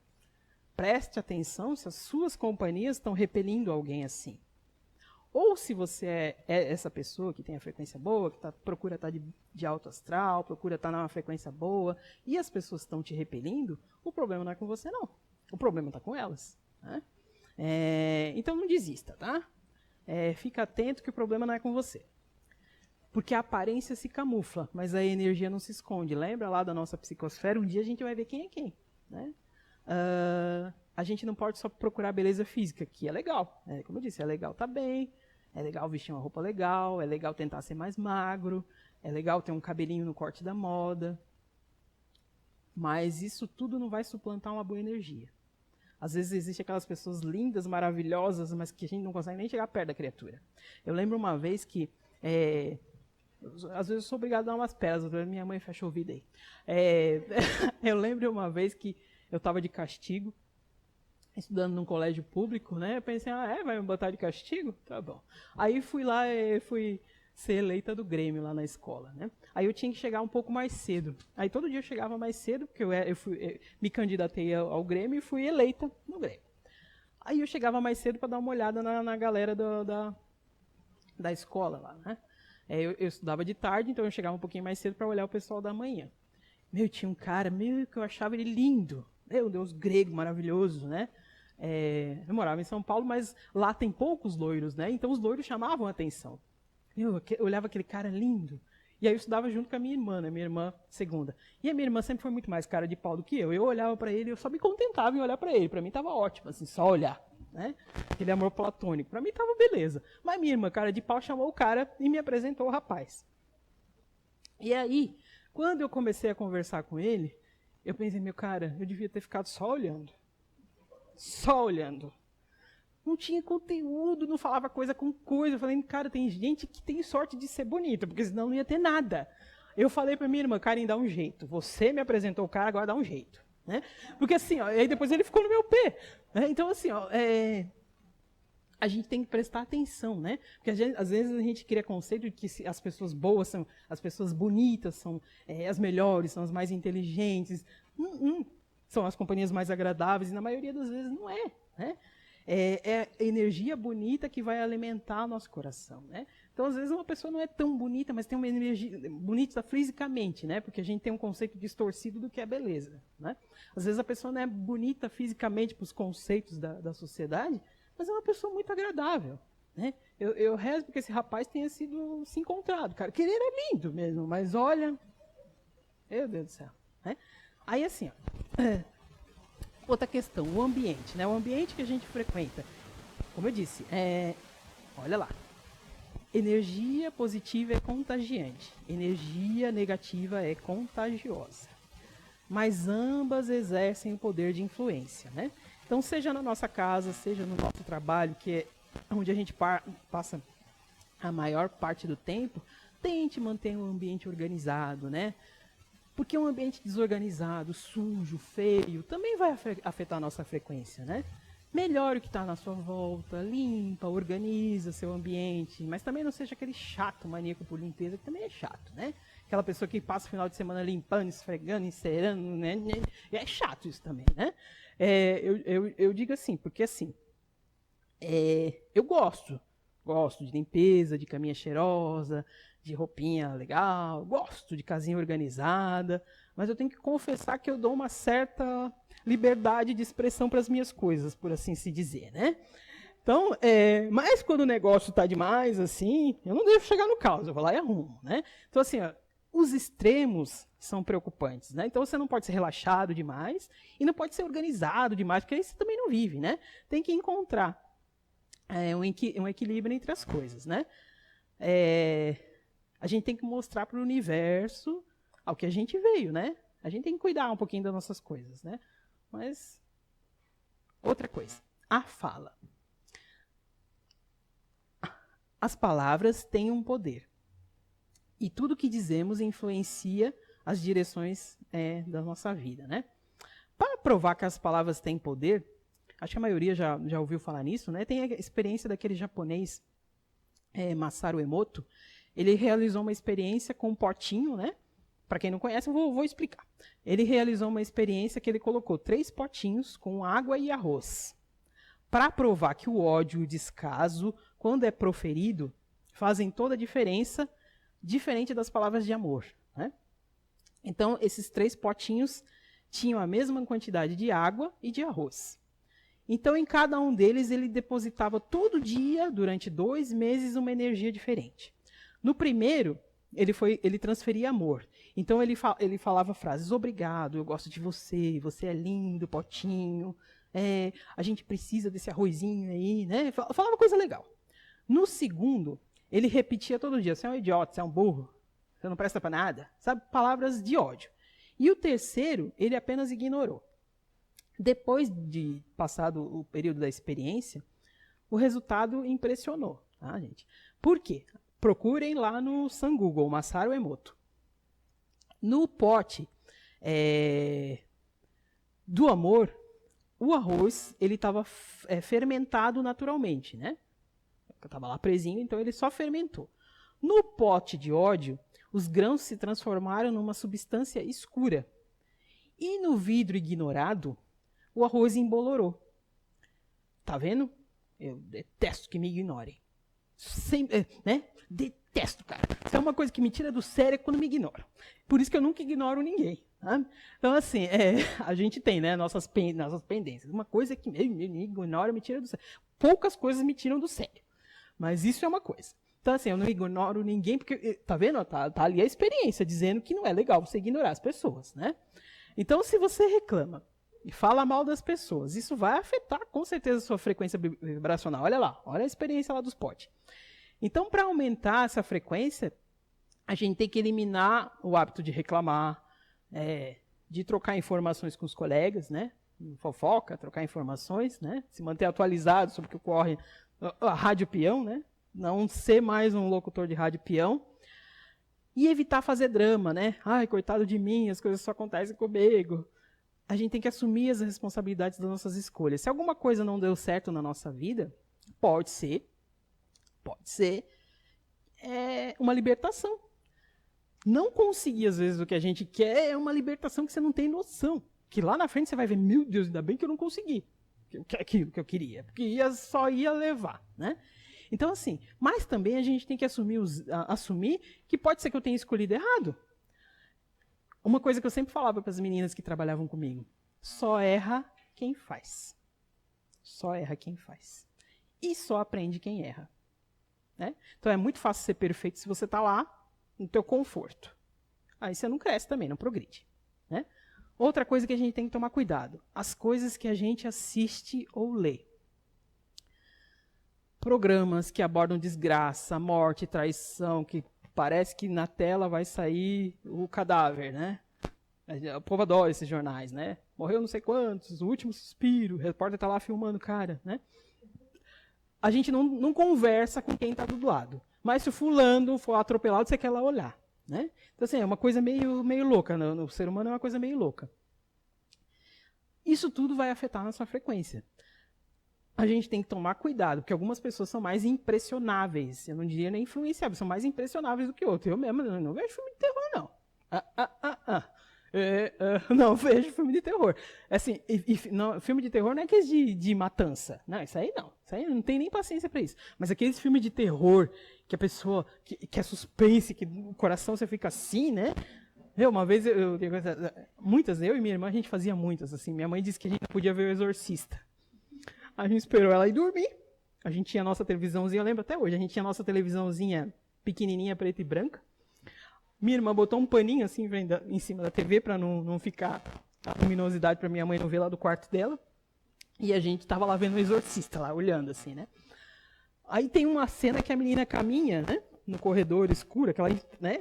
Preste atenção se as suas companhias estão repelindo alguém assim. Ou se você é essa pessoa que tem a frequência boa, que procura estar de alto astral, procura estar numa frequência boa, e as pessoas estão te repelindo, o problema não é com você, não. O problema está com elas, né? Então não desista, tá? Fica atento que o problema não é com você. Porque a aparência se camufla, mas a energia não se esconde. Lembra lá da nossa psicosfera? Um dia a gente vai ver quem é quem, né? a gente não pode só procurar beleza física, que é legal. Como eu disse, é legal estar bem, é legal vestir uma roupa legal, é legal tentar ser mais magro, é legal ter um cabelinho no corte da moda. Mas isso tudo não vai suplantar uma boa energia. Às vezes existem aquelas pessoas lindas, maravilhosas, mas que a gente não consegue nem chegar perto da criatura. Eu lembro uma vez que... às vezes eu sou obrigado a dar umas pedras, minha mãe fecha o ouvido aí. Eu lembro uma vez que eu estava de castigo, estudando num colégio público, né? Eu pensei, vai me botar de castigo? Tá bom. Aí fui lá, fui ser eleita do Grêmio lá na escola, né? Aí eu tinha que chegar um pouco mais cedo. Aí todo dia eu chegava mais cedo, porque eu me candidatei ao Grêmio e fui eleita no Grêmio. Aí eu chegava mais cedo para dar uma olhada na galera da escola lá, né? Eu estudava de tarde, então eu chegava um pouquinho mais cedo para olhar o pessoal da manhã. Tinha um cara, que eu achava ele lindo. Meu Deus, grego, maravilhoso, né? Eu morava em São Paulo, mas lá tem poucos loiros, né? Então os loiros chamavam a atenção. Eu olhava aquele cara lindo. E aí eu estudava junto com a minha irmã, né? Minha irmã segunda. E a minha irmã sempre foi muito mais cara de pau do que eu. Eu olhava para ele, eu só me contentava em olhar para ele. Para mim estava ótimo, assim, só olhar, né? Aquele amor platônico. Para mim estava beleza. Mas minha irmã, cara de pau, chamou o cara e me apresentou o rapaz. E aí, quando eu comecei a conversar com ele, eu pensei, meu cara, eu devia ter ficado só olhando. Só olhando. Não tinha conteúdo, não falava coisa com coisa. Eu falei, cara, tem gente que tem sorte de ser bonita, porque senão não ia ter nada. Eu falei para minha irmã, Karen, dá um jeito. Você me apresentou o cara, agora dá um jeito. Né? Porque assim, aí depois ele ficou no meu pé. Né? Então assim, a gente tem que prestar atenção, né? Porque às vezes a gente cria conceito de que as pessoas boas são, as pessoas bonitas são as melhores, são as mais inteligentes. São as companhias mais agradáveis, e na maioria das vezes não é, né? É a energia bonita que vai alimentar o nosso coração, né? Então, às vezes, uma pessoa não é tão bonita, mas tem uma energia bonita fisicamente, né? Porque a gente tem um conceito distorcido do que é beleza, né? Às vezes, a pessoa não é bonita fisicamente para os conceitos da sociedade, mas é uma pessoa muito agradável, né? Eu rezo porque esse rapaz tenha sido se encontrado, cara. Que ele era lindo mesmo, mas olha... Meu Deus do céu, né? Aí, assim, outra questão, o ambiente, né? O ambiente que a gente frequenta. Como eu disse, olha lá. Energia positiva é contagiante. Energia negativa é contagiosa. Mas ambas exercem o poder de influência, né? Então, seja na nossa casa, seja no nosso trabalho, que é onde a gente passa a maior parte do tempo, tente manter um ambiente organizado, né? Porque um ambiente desorganizado, sujo, feio, também vai afetar a nossa frequência, né? Melhore o que está na sua volta, limpa, organiza seu ambiente, mas também não seja aquele chato maníaco por limpeza, que também é chato, né? Aquela pessoa que passa o final de semana limpando, esfregando, encerando, né? É chato isso também, né? Eu digo assim, porque assim, eu gosto de limpeza, de caminha cheirosa, de roupinha legal, gosto de casinha organizada, mas eu tenho que confessar que eu dou uma certa liberdade de expressão para as minhas coisas, por assim se dizer, né? Então, mas quando o negócio está demais, assim, eu não deixo chegar no caos, eu vou lá e arrumo, né? Então, assim, os extremos são preocupantes, né? Então, você não pode ser relaxado demais e não pode ser organizado demais, porque aí você também não vive, né? Tem que encontrar um equilíbrio entre as coisas, né? A gente tem que mostrar para o universo ao que a gente veio, né? A gente tem que cuidar um pouquinho das nossas coisas, né? Mas, outra coisa, a fala. As palavras têm um poder. E tudo que dizemos influencia as direções da nossa vida, né? Para provar que as palavras têm poder, acho que a maioria já ouviu falar nisso, né? Tem a experiência daquele japonês, Masaru Emoto. Ele realizou uma experiência com um potinho, né? Para quem não conhece, eu vou explicar. Ele realizou uma experiência que ele colocou 3 potinhos com água e arroz. Para provar que o ódio e o descaso, quando é proferido, fazem toda a diferença, diferente das palavras de amor, né? Então, esses 3 potinhos tinham a mesma quantidade de água e de arroz. Então, em cada um deles, ele depositava todo dia, durante 2 meses, uma energia diferente. No primeiro, ele transferia amor. Então ele falava frases: obrigado, eu gosto de você, você é lindo, potinho, a gente precisa desse arrozinho aí, né? Falava coisa legal. No segundo, ele repetia todo dia: você é um idiota, você é um burro, você não presta para nada, sabe? Palavras de ódio. E o terceiro, ele apenas ignorou. Depois de passado o período da experiência, o resultado impressionou, tá, gente? Por quê? Procurem lá no San Google, Masaru Emoto. No pote do amor, o arroz ele estava fermentado naturalmente, né? Estava lá presinho, então ele só fermentou. No pote de ódio, os grãos se transformaram numa substância escura. E no vidro ignorado, o arroz embolorou. Tá vendo? Eu detesto que me ignorem. Sempre, né? Detesto, cara. Isso é uma coisa que me tira do sério quando me ignoram. Por isso que eu nunca ignoro ninguém. Tá? Então, assim, a gente tem, né, nossas pendências. Uma coisa que me ignora, me tira do sério. Poucas coisas me tiram do sério. Mas isso é uma coisa. Então, assim, eu não ignoro ninguém, porque, tá vendo? Tá ali a experiência, dizendo que não é legal você ignorar as pessoas, né? Então, se você reclama e fala mal das pessoas, isso vai afetar, com certeza, a sua frequência vibracional. Olha lá, olha a experiência lá dos potes. Então, para aumentar essa frequência, a gente tem que eliminar o hábito de reclamar, de trocar informações com os colegas, né? Fofoca, trocar informações, né? Se manter atualizado sobre o que ocorre. A rádio peão, né? Não ser mais um locutor de rádio peão. E evitar fazer drama, né? Ai, coitado de mim, as coisas só acontecem comigo. A gente tem que assumir as responsabilidades das nossas escolhas. Se alguma coisa não deu certo na nossa vida, pode ser uma libertação. Não conseguir, às vezes, o que a gente quer é uma libertação que você não tem noção. Que lá na frente você vai ver, meu Deus, ainda bem que eu não consegui aquilo que eu queria, porque só ia levar, né? Então, assim, mas também a gente tem que assumir que pode ser que eu tenha escolhido errado. Uma coisa que eu sempre falava para as meninas que trabalhavam comigo: só erra quem faz. Só erra quem faz. E só aprende quem erra. Né? Então é muito fácil ser perfeito se você está lá no teu conforto. Aí você não cresce também, não progride. Né? Outra coisa que a gente tem que tomar cuidado: as coisas que a gente assiste ou lê. Programas que abordam desgraça, morte, traição, que parece que na tela vai sair o cadáver, né? O povo adora esses jornais, né? Morreu não sei quantos, o último suspiro, o repórter está lá filmando o cara, né? A gente não conversa com quem está do lado. Mas se o fulano for atropelado, você quer lá olhar, né? Então, assim, é uma coisa meio louca. No ser humano é uma coisa meio louca. Isso tudo vai afetar a nossa frequência. A gente tem que tomar cuidado, porque algumas pessoas são mais impressionáveis. Eu não diria nem influenciáveis, são mais impressionáveis do que outros. Eu mesmo não vejo filme de terror, não. Não vejo filme de terror. Assim, não, filme de terror não é aqueles de matança. Não, isso aí não. Isso aí não tem nem paciência para isso. Mas aqueles filmes de terror, que a pessoa, que é suspense, que o coração você fica assim, né? Uma vez, eu e minha irmã, a gente fazia muitas, assim. Minha mãe disse que a gente não podia ver o Exorcista. A gente esperou ela ir dormir. A gente tinha a nossa televisãozinha, eu lembro até hoje, a gente tinha a nossa televisãozinha pequenininha, preta e branca. Minha irmã botou um paninho assim em cima da TV para não ficar a luminosidade para minha mãe não ver lá do quarto dela. E a gente tava lá vendo o Exorcista, lá olhando assim, né? Aí tem uma cena que a menina caminha, né? No corredor escuro,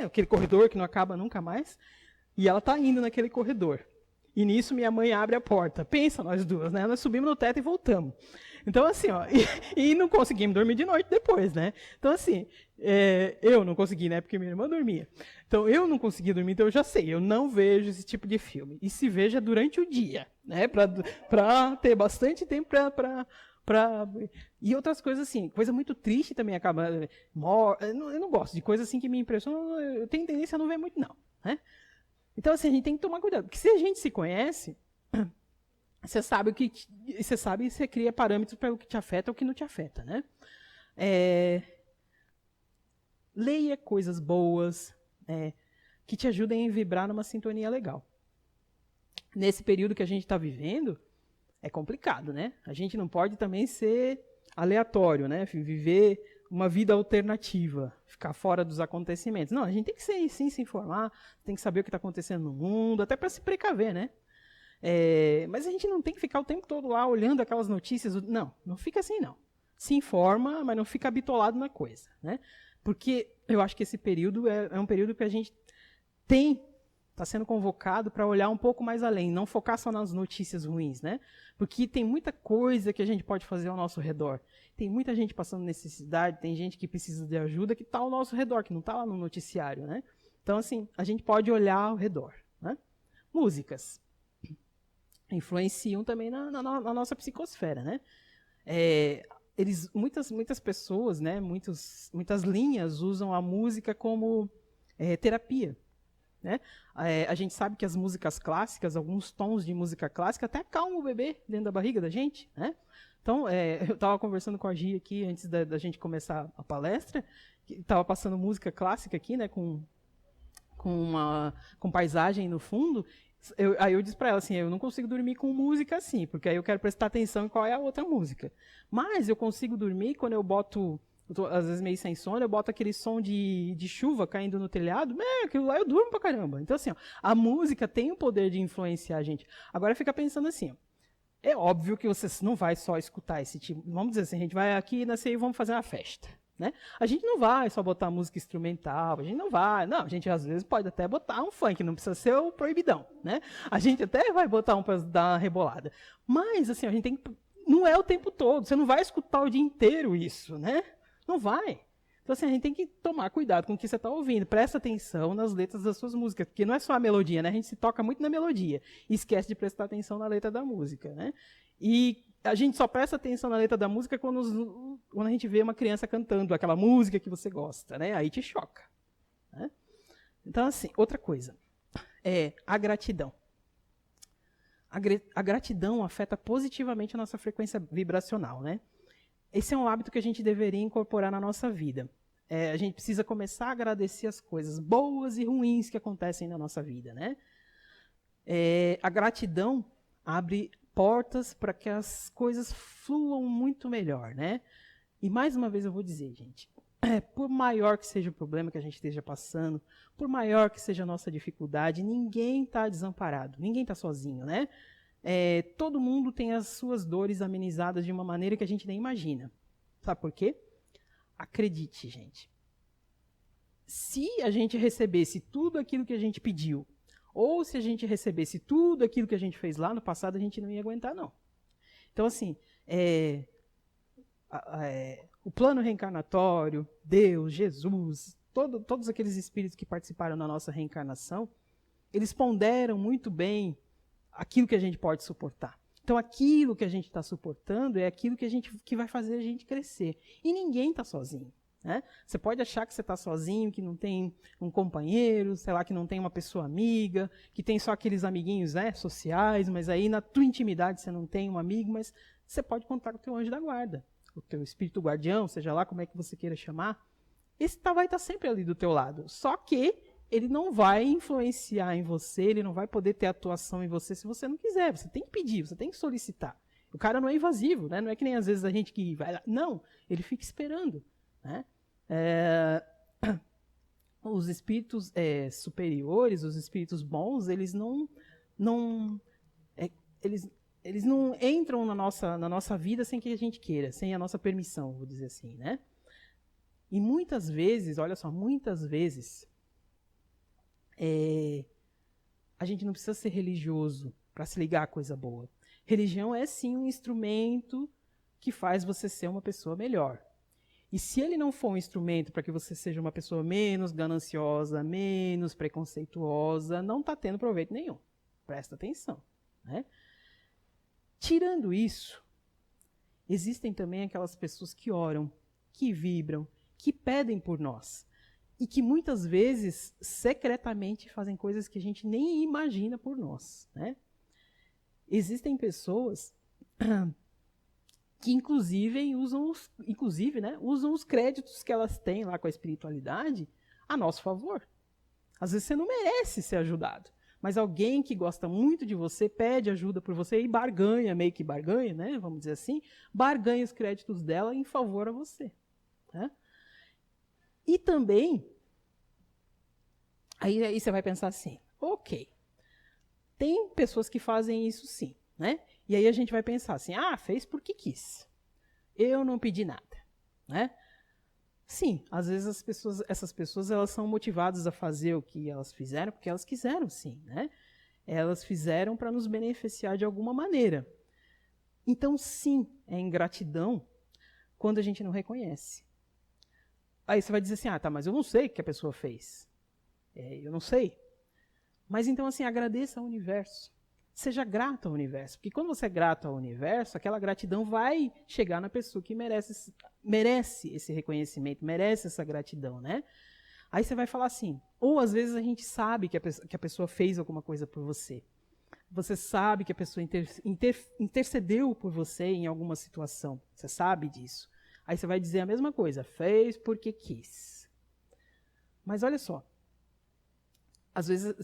aquele corredor que não acaba nunca mais. E ela tá indo naquele corredor. E nisso minha mãe abre a porta. Pensa nós duas, né? Nós subimos no teto e voltamos. Então, assim, ó, e não conseguimos dormir de noite depois, né? Então, assim, eu não consegui, né? Porque minha irmã dormia. Então, eu não consegui dormir, então eu já sei, eu não vejo esse tipo de filme. E se veja durante o dia, né? Pra ter bastante tempo E outras coisas assim, coisa muito triste também acaba. Eu não gosto de coisas assim que me impressionam, eu tenho tendência a não ver muito, não, né? Então, assim, a gente tem que tomar cuidado. Porque se a gente se conhece, você sabe e você cria parâmetros para o que te afeta ou o que não te afeta, né? Leia coisas boas, que te ajudem a vibrar numa sintonia legal. Nesse período que a gente está vivendo, é complicado, né? A gente não pode também ser aleatório, né? Viver uma vida alternativa, ficar fora dos acontecimentos. Não, a gente tem que sim se informar, tem que saber o que está acontecendo no mundo, até para se precaver, né? Mas a gente não tem que ficar o tempo todo lá olhando aquelas notícias. Não fica assim, não. Se informa, mas não fica bitolado na coisa, né? Porque eu acho que esse período é um período que a gente está sendo convocado para olhar um pouco mais além, não focar só nas notícias ruins, né? Porque tem muita coisa que a gente pode fazer ao nosso redor. Tem muita gente passando necessidade, tem gente que precisa de ajuda que está ao nosso redor, que não está lá no noticiário, né? Então, assim, a gente pode olhar ao redor, né? Músicas influenciam também na nossa psicosfera, né? Muitas pessoas, né, muitas linhas usam a música como terapia, né? A gente sabe que as músicas clássicas, alguns tons de música clássica, até acalmam o bebê dentro da barriga da gente, né? Então, eu estava conversando com a Gia aqui antes da gente começar a palestra, estava passando música clássica aqui, né, com paisagem no fundo. Aí eu disse para ela assim, eu não consigo dormir com música assim, porque aí eu quero prestar atenção em qual é a outra música. Mas eu consigo dormir quando eu boto, às vezes meio sem sono, eu boto aquele som de chuva caindo no telhado, aquilo lá eu durmo pra caramba. Então assim, ó, a música tem o poder de influenciar a gente. Agora fica pensando assim, ó, é óbvio que você não vai só escutar esse tipo, vamos dizer assim, a gente vai aqui nascer e vamos fazer uma festa. Né? A gente não vai só botar música instrumental, a gente não vai. Não, a gente às vezes pode até botar um funk, não precisa ser o proibidão. Né? A gente até vai botar um para dar uma rebolada. Mas, assim, a gente tem que. Não é o tempo todo, você não vai escutar o dia inteiro isso, né? Não vai. Então, assim, a gente tem que tomar cuidado com o que você está ouvindo. Presta atenção nas letras das suas músicas, porque não é só a melodia, né? A gente se toca muito na melodia e esquece de prestar atenção na letra da música, né? E a gente só presta atenção na letra da música quando a gente vê uma criança cantando aquela música que você gosta, né? Aí te choca. Né? Então, assim, outra coisa é a gratidão. A gratidão afeta positivamente a nossa frequência vibracional, né? Esse é um hábito que a gente deveria incorporar na nossa vida. A gente precisa começar a agradecer as coisas boas e ruins que acontecem na nossa vida, né? A gratidão abre portas para que as coisas fluam muito melhor, né? E mais uma vez eu vou dizer, gente, por maior que seja o problema que a gente esteja passando, por maior que seja a nossa dificuldade, ninguém está desamparado, ninguém está sozinho, né? Todo mundo tem as suas dores amenizadas de uma maneira que a gente nem imagina. Sabe por quê? Acredite, gente. Se a gente recebesse tudo aquilo que a gente pediu, ou se a gente recebesse tudo aquilo que a gente fez lá no passado, a gente não ia aguentar, não. Então, assim, o plano reencarnatório, Deus, Jesus, todos aqueles espíritos que participaram da nossa reencarnação, eles ponderam muito bem aquilo que a gente pode suportar. Então, aquilo que a gente está suportando é aquilo que vai fazer a gente crescer. E ninguém está sozinho. Né? Você pode achar que você está sozinho, que não tem um companheiro, sei lá, que não tem uma pessoa amiga, que tem só aqueles amiguinhos, né, sociais, mas aí na tua intimidade você não tem um amigo, mas você pode contar com o teu anjo da guarda, o teu espírito guardião, seja lá como é que você queira chamar. Esse vai estar sempre ali do teu lado. Só que ele não vai influenciar em você, ele não vai poder ter atuação em você se você não quiser. Você tem que pedir, você tem que solicitar. O cara não é invasivo, né? Não é que nem às vezes a gente que vai lá. Não, ele fica esperando. Né? Os espíritos superiores, os espíritos bons, eles não entram na nossa vida sem que a gente queira, sem a nossa permissão, vou dizer assim, né? E muitas vezes, olha só, muitas vezes a gente não precisa ser religioso para se ligar a coisa boa. Religião é sim um instrumento que faz você ser uma pessoa melhor. E se ele não for um instrumento para que você seja uma pessoa menos gananciosa, menos preconceituosa, não está tendo proveito nenhum. Presta atenção. Né? Tirando isso, existem também aquelas pessoas que oram, que vibram, que pedem por nós. E que muitas vezes, secretamente, fazem coisas que a gente nem imagina por nós. Né? Existem pessoas que inclusive usam os créditos que elas têm lá com a espiritualidade a nosso favor. Às vezes você não merece ser ajudado, mas alguém que gosta muito de você pede ajuda por você e barganha, né, vamos dizer assim, barganha os créditos dela em favor a você. Né? E também, aí você vai pensar assim, ok, tem pessoas que fazem isso sim, né? E aí a gente vai pensar assim, fez porque quis. Eu não pedi nada, né? Sim, às vezes essas pessoas elas são motivadas a fazer o que elas fizeram porque elas quiseram, sim, né? Elas fizeram para nos beneficiar de alguma maneira. Então, sim, é ingratidão quando a gente não reconhece. Aí você vai dizer assim, tá, mas eu não sei o que a pessoa fez. Eu não sei. Mas então, assim, agradeça ao universo. Seja grato ao universo. Porque quando você é grato ao universo, aquela gratidão vai chegar na pessoa que merece esse reconhecimento, merece essa gratidão, né? Aí você vai falar assim, ou às vezes a gente sabe que a pessoa fez alguma coisa por você. Você sabe que a pessoa intercedeu por você em alguma situação. Você sabe disso. Aí você vai dizer a mesma coisa, fez porque quis. Mas olha só, às vezes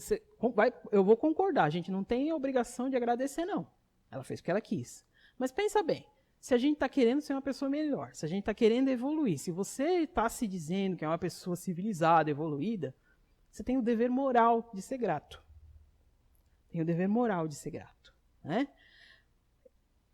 eu vou concordar, a gente não tem a obrigação de agradecer, não. Ela fez porque ela quis. Mas pensa bem, se a gente está querendo ser uma pessoa melhor, se a gente está querendo evoluir, se você está se dizendo que é uma pessoa civilizada, evoluída, você tem o dever moral de ser grato. Tem o dever moral de ser grato, né?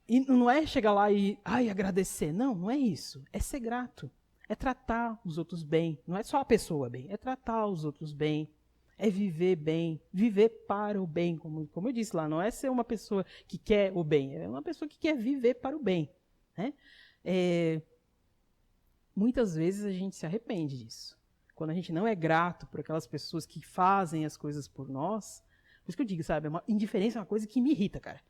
E não é chegar lá e agradecer. Não, não é isso. É ser grato. É tratar os outros bem. Não é só a pessoa bem. É tratar os outros bem. É viver bem. Viver para o bem. Como eu disse lá, não é ser uma pessoa que quer o bem. É uma pessoa que quer viver para o bem, né? Muitas vezes a gente se arrepende disso. Quando a gente não é grato por aquelas pessoas que fazem as coisas por nós. Por isso que eu digo, sabe? Indiferença é uma coisa que me irrita, cara.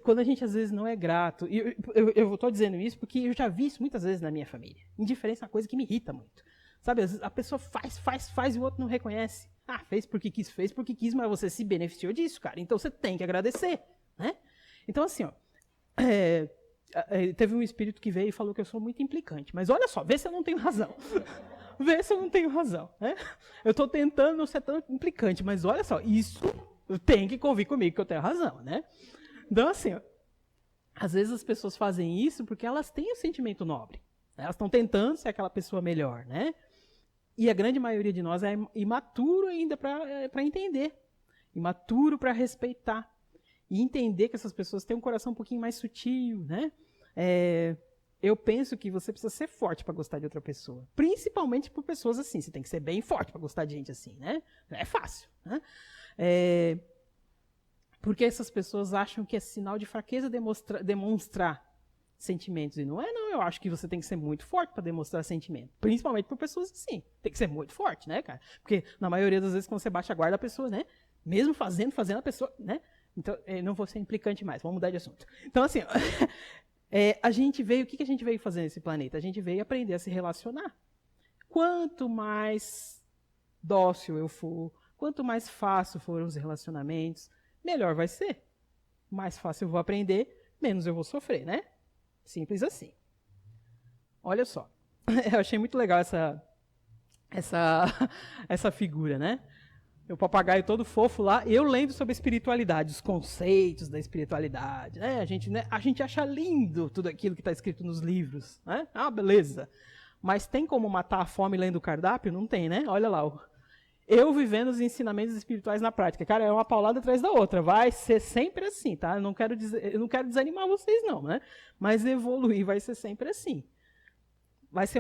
Quando a gente, às vezes, não é grato. E eu estou dizendo isso porque eu já vi isso muitas vezes na minha família. Indiferença é uma coisa que me irrita muito. Sabe? Às vezes a pessoa faz e o outro não reconhece. Fez porque quis, mas você se beneficiou disso, cara. Então você tem que agradecer, né? Então, assim, teve um espírito que veio e falou que eu sou muito implicante. Mas olha só, vê se eu não tenho razão. Vê se eu não tenho razão, né? Eu estou tentando não ser tão implicante, mas olha só, isso tem que convir comigo que eu tenho razão, né? Então, assim, às vezes as pessoas fazem isso porque elas têm o sentimento nobre. Né? Elas estão tentando ser aquela pessoa melhor, né? E a grande maioria de nós é imaturo ainda para entender. Imaturo para respeitar. E entender que essas pessoas têm um coração um pouquinho mais sutil, né? Eu penso que você precisa ser forte para gostar de outra pessoa. Principalmente por pessoas assim. Você tem que ser bem forte para gostar de gente assim, né? Não é fácil, né? Porque essas pessoas acham que é sinal de fraqueza demonstrar sentimentos. E não é, não. Eu acho que você tem que ser muito forte para demonstrar sentimento. Principalmente por pessoas assim. Tem que ser muito forte, né, cara? Porque na maioria das vezes, quando você baixa a guarda, a pessoa, né? Mesmo fazendo a pessoa, né? Então, não vou ser implicante mais. Vamos mudar de assunto. Então, assim, a gente veio, o que a gente veio fazer nesse planeta? A gente veio aprender a se relacionar. Quanto mais dócil eu for, quanto mais fácil forem os relacionamentos, melhor vai ser. Mais fácil eu vou aprender, menos eu vou sofrer, né? Simples assim. Olha só. Eu achei muito legal essa figura, né? O papagaio todo fofo lá, eu lendo sobre a espiritualidade, os conceitos da espiritualidade, né? A gente acha lindo tudo aquilo que está escrito nos livros, né? Beleza. Mas tem como matar a fome lendo o cardápio? Não tem, né? Olha lá, eu vivendo os ensinamentos espirituais na prática. Cara, é uma paulada atrás da outra. Vai ser sempre assim, tá? Eu não quero desanimar vocês, não, né? Mas evoluir vai ser sempre assim. Vai ser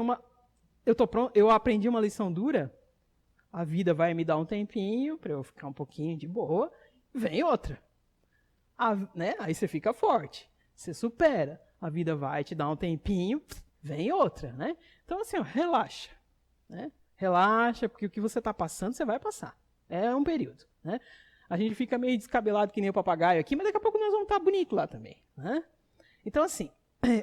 eu aprendi uma lição dura. A vida vai me dar um tempinho para eu ficar um pouquinho de boa. Vem outra. Né? Aí você fica forte. Você supera. A vida vai te dar um tempinho. Vem outra, né? Então, assim, relaxa. Né? Relaxa, porque o que você está passando, você vai passar. É um período. Né? A gente fica meio descabelado que nem o papagaio aqui, mas daqui a pouco nós vamos estar bonito lá também. Né? Então, assim,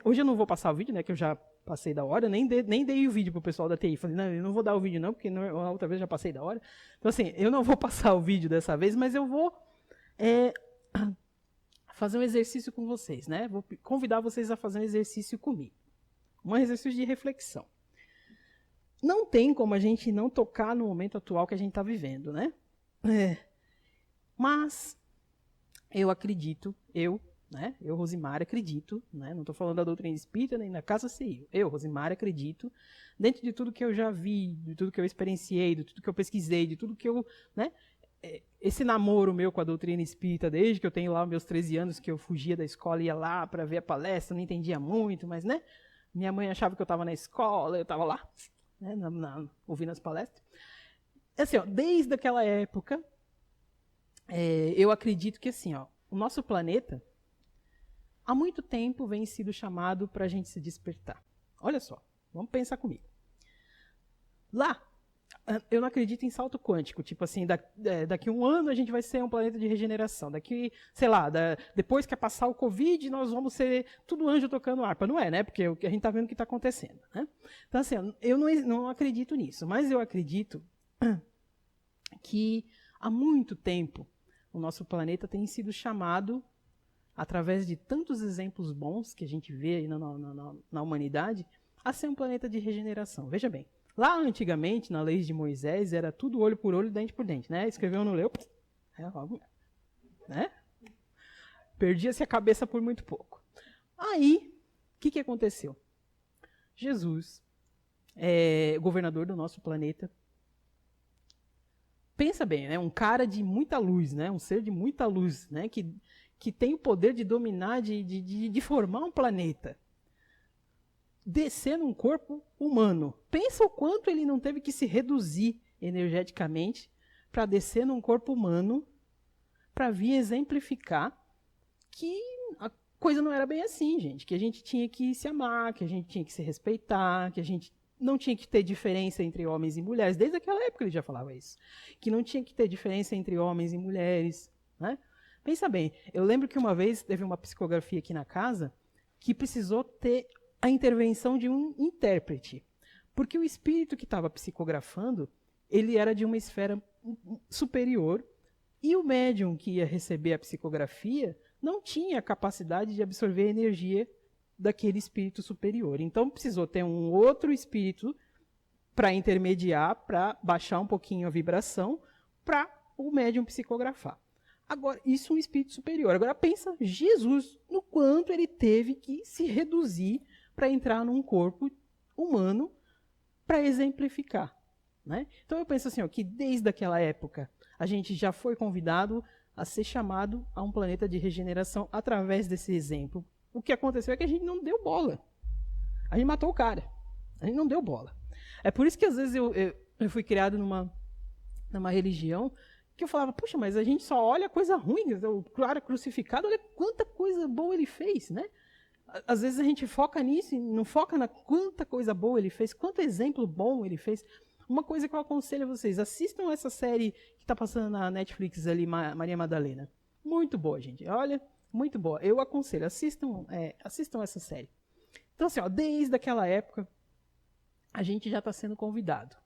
hoje eu não vou passar o vídeo, né? Que eu já passei da hora, nem dei o vídeo pro pessoal da TI. Falei, não, eu não vou dar o vídeo não, porque a outra vez já passei da hora. Então, assim, eu não vou passar o vídeo dessa vez, mas eu vou fazer um exercício com vocês, né? Vou convidar vocês a fazer um exercício comigo. Um exercício de reflexão. Não tem como a gente não tocar no momento atual que a gente está vivendo, né? Mas eu acredito, né? Eu, Rosimar, acredito, né? Não estou falando da doutrina espírita nem da Casa CI. Eu, Rosimar, acredito, dentro de tudo que eu já vi, de tudo que eu experienciei, de tudo que eu pesquisei, de tudo que eu, né? Esse namoro meu com a doutrina espírita, desde que eu tenho lá meus 13 anos, que eu fugia da escola, ia lá para ver a palestra, não entendia muito, mas, né? Minha mãe achava que eu estava na escola, eu estava lá, né? Ouvindo as palestras. Assim, ó, desde aquela época, eu acredito que, assim, ó, o nosso planeta, há muito tempo vem sido chamado para a gente se despertar. Olha só, vamos pensar comigo. Lá, eu não acredito em salto quântico, tipo assim, daqui a um ano a gente vai ser um planeta de regeneração, daqui, sei lá, depois que passar o Covid, nós vamos ser tudo anjo tocando harpa. Não é, né? Porque a gente está vendo o que está acontecendo. Né? Então, assim, eu não acredito nisso, mas eu acredito que há muito tempo o nosso planeta tem sido chamado, através de tantos exemplos bons que a gente vê aí na humanidade, a ser um planeta de regeneração. Veja bem, lá antigamente, na lei de Moisés, era tudo olho por olho, dente por dente, né? Escreveu, não leu, né? Perdia-se a cabeça por muito pouco. Aí, o que aconteceu? Jesus, governador do nosso planeta, pensa bem, né? Um cara de muita luz, né? Um ser de muita luz, né? Que tem o poder de dominar, de formar um planeta. Descer num corpo humano. Pensa o quanto ele não teve que se reduzir energeticamente para descer num corpo humano para vir exemplificar que a coisa não era bem assim, gente. Que a gente tinha que se amar, que a gente tinha que se respeitar, que a gente não tinha que ter diferença entre homens e mulheres. Desde aquela época ele já falava isso. Que não tinha que ter diferença entre homens e mulheres, né? Pensa bem, eu lembro que uma vez teve uma psicografia aqui na casa que precisou ter a intervenção de um intérprete. Porque o espírito que estava psicografando, ele era de uma esfera superior e o médium que ia receber a psicografia não tinha a capacidade de absorver a energia daquele espírito superior. Então precisou ter um outro espírito para intermediar, para baixar um pouquinho a vibração, para o médium psicografar. Agora, isso é um espírito superior. Agora, pensa Jesus, no quanto ele teve que se reduzir para entrar num corpo humano para exemplificar. Né? Então, eu penso assim, ó, que desde aquela época, a gente já foi convidado a ser chamado a um planeta de regeneração através desse exemplo. O que aconteceu é que a gente não deu bola. A gente matou o cara. A gente não deu bola. É por isso que, às vezes, eu fui criado numa religião que eu falava, puxa, mas a gente só olha coisa ruim, o cara crucificado, olha quanta coisa boa ele fez, né? Às vezes a gente foca nisso e não foca na quanta coisa boa ele fez, quanto exemplo bom ele fez. Uma coisa que eu aconselho a vocês, assistam essa série que está passando na Netflix ali, Maria Madalena. Muito boa, gente. Olha, muito boa. Eu aconselho, assistam essa série. Então, assim, ó, desde aquela época, a gente já está sendo convidado.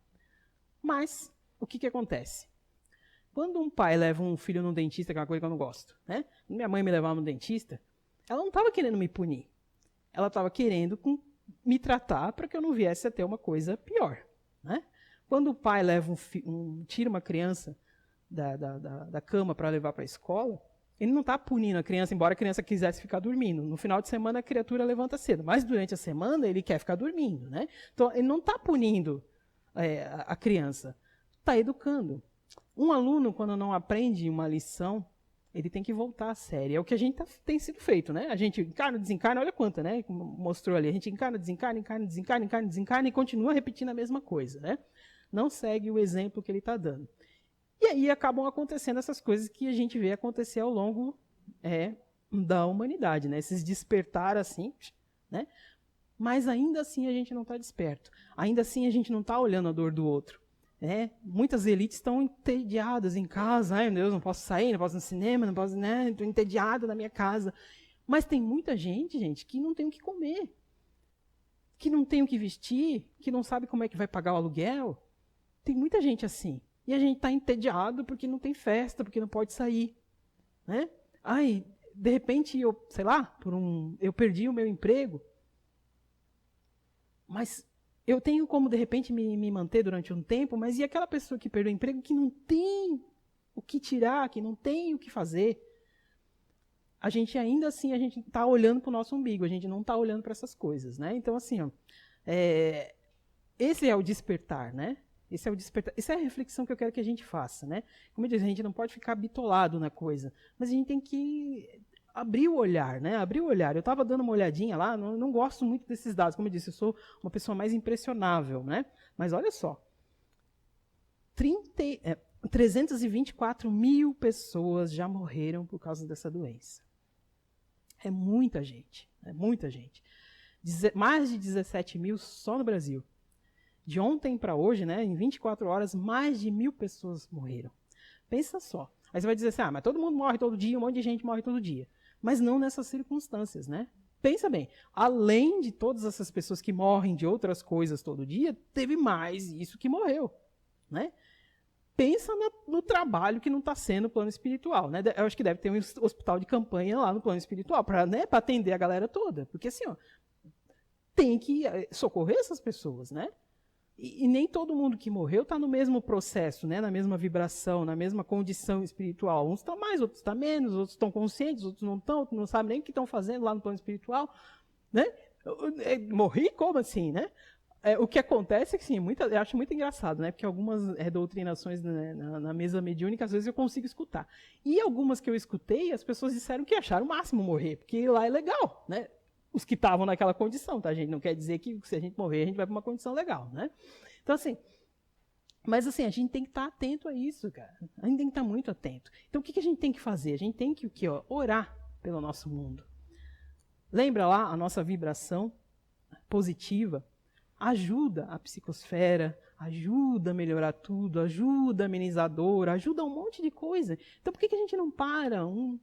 Mas, o que acontece? Quando um pai leva um filho no dentista, que é uma coisa que eu não gosto, né? Minha mãe me levava no dentista, ela não estava querendo me punir. Ela estava querendo me tratar para que eu não viesse a ter uma coisa pior, né? Quando o pai leva tira uma criança da cama para levar para a escola, ele não está punindo a criança, embora a criança quisesse ficar dormindo. No final de semana, a criatura levanta cedo, mas durante a semana ele quer ficar dormindo, né? Então, ele não está punindo a criança, está educando. Um aluno, quando não aprende uma lição, ele tem que voltar à série. É o que a gente tem sido feito, né? A gente encarna, desencarna, olha quanta, né? Mostrou ali. A gente encarna, desencarna e continua repetindo a mesma coisa, né? Não segue o exemplo que ele está dando. E aí acabam acontecendo essas coisas que a gente vê acontecer ao longo da humanidade, né? Esses despertar assim, né? Mas ainda assim a gente não está desperto. Ainda assim a gente não está olhando a dor do outro. Muitas elites estão entediadas em casa. Ai, meu Deus, não posso sair, não posso ir no cinema, não posso, né? Estou entediada na minha casa. Mas tem muita gente, que não tem o que comer, que não tem o que vestir, que não sabe como é que vai pagar o aluguel. Tem muita gente assim. E a gente está entediado porque não tem festa, porque não pode sair. Né? Ai, de repente, eu perdi o meu emprego. Mas eu tenho como, de repente, me manter durante um tempo, mas e aquela pessoa que perdeu o emprego que não tem o que tirar, que não tem o que fazer? a gente ainda assim, a gente está olhando para o nosso umbigo, a gente não está olhando para essas coisas, né? Então, assim, ó, esse é o despertar, né? Esse é o despertar. Essa é a reflexão que eu quero que a gente faça, né? Como eu disse, a gente não pode ficar bitolado na coisa, mas a gente tem que abrir o olhar, né? Abrir o olhar. Eu estava dando uma olhadinha lá, não gosto muito desses dados, como eu disse, eu sou uma pessoa mais impressionável, né? Mas olha só, 324 mil pessoas já morreram por causa dessa doença. É muita gente, é muita gente. Mais de 17 mil só no Brasil. De ontem para hoje, né, em 24 horas, mais de 1.000 pessoas morreram. Pensa só. Aí você vai dizer assim, mas todo mundo morre todo dia, um monte de gente morre todo dia. Mas não nessas circunstâncias, né? Pensa bem, além de todas essas pessoas que morrem de outras coisas todo dia, teve mais isso que morreu, né? Pensa no trabalho que não está sendo o plano espiritual, né? Eu acho que deve ter um hospital de campanha lá no plano espiritual para, né, para atender a galera toda, porque assim, ó, tem que socorrer essas pessoas, né? E nem todo mundo que morreu está no mesmo processo, né? Na mesma vibração, na mesma condição espiritual. Uns estão mais, outros estão menos, outros estão conscientes, outros não estão, outros não sabem nem o que estão fazendo lá no plano espiritual, né? Morri? Como assim, né? O que acontece é que, sim, eu acho muito engraçado, né? Porque algumas doutrinações, né, na mesa mediúnica, às vezes eu consigo escutar. E algumas que eu escutei, as pessoas disseram que acharam o máximo morrer, porque lá é legal, né? Os que estavam naquela condição, tá, gente? Não quer dizer que se a gente morrer, a gente vai para uma condição legal, né? Então, assim, mas assim, a gente tem que estar atento a isso, cara. A gente tem que estar muito atento. Então, o que a gente tem que fazer? A gente tem que o quê? Orar pelo nosso mundo. Lembra lá a nossa vibração positiva? Ajuda a psicosfera, ajuda a melhorar tudo, ajuda a amenizadora, ajuda um monte de coisa. Então, por que a gente não para um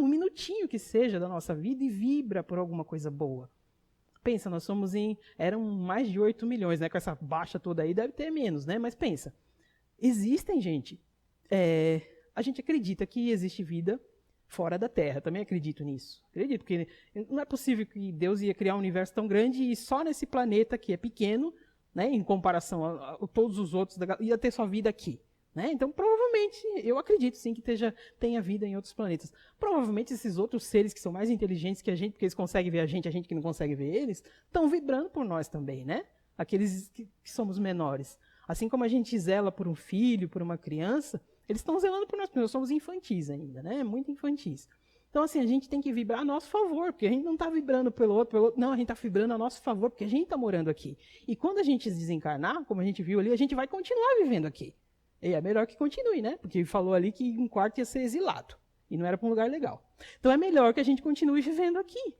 minutinho que seja da nossa vida e vibra por alguma coisa boa? Pensa, nós somos eram mais de 8 milhões, né? Com essa baixa toda aí deve ter menos, né? Mas pensa, existem, gente, a gente acredita que existe vida fora da Terra, também acredito nisso. Acredito, porque não é possível que Deus ia criar um universo tão grande e só nesse planeta que é pequeno, né, em comparação a todos os outros, ia ter só vida aqui. Né? Então, provavelmente, eu acredito sim que tenha vida em outros planetas. Provavelmente esses outros seres que são mais inteligentes que a gente, porque eles conseguem ver a gente que não consegue ver eles, estão vibrando por nós também, né? Aqueles que somos menores. Assim como a gente zela por um filho, por uma criança, eles estão zelando por nós, porque nós somos infantis ainda, né? Muito infantis. Então, assim, a gente tem que vibrar a nosso favor, porque a gente não está vibrando pelo outro. Não, a gente está vibrando a nosso favor, porque a gente está morando aqui. E quando a gente desencarnar, como a gente viu ali, a gente vai continuar vivendo aqui. E é melhor que continue, né? Porque falou ali que um quarto ia ser exilado. E não era para um lugar legal. Então é melhor que a gente continue vivendo aqui.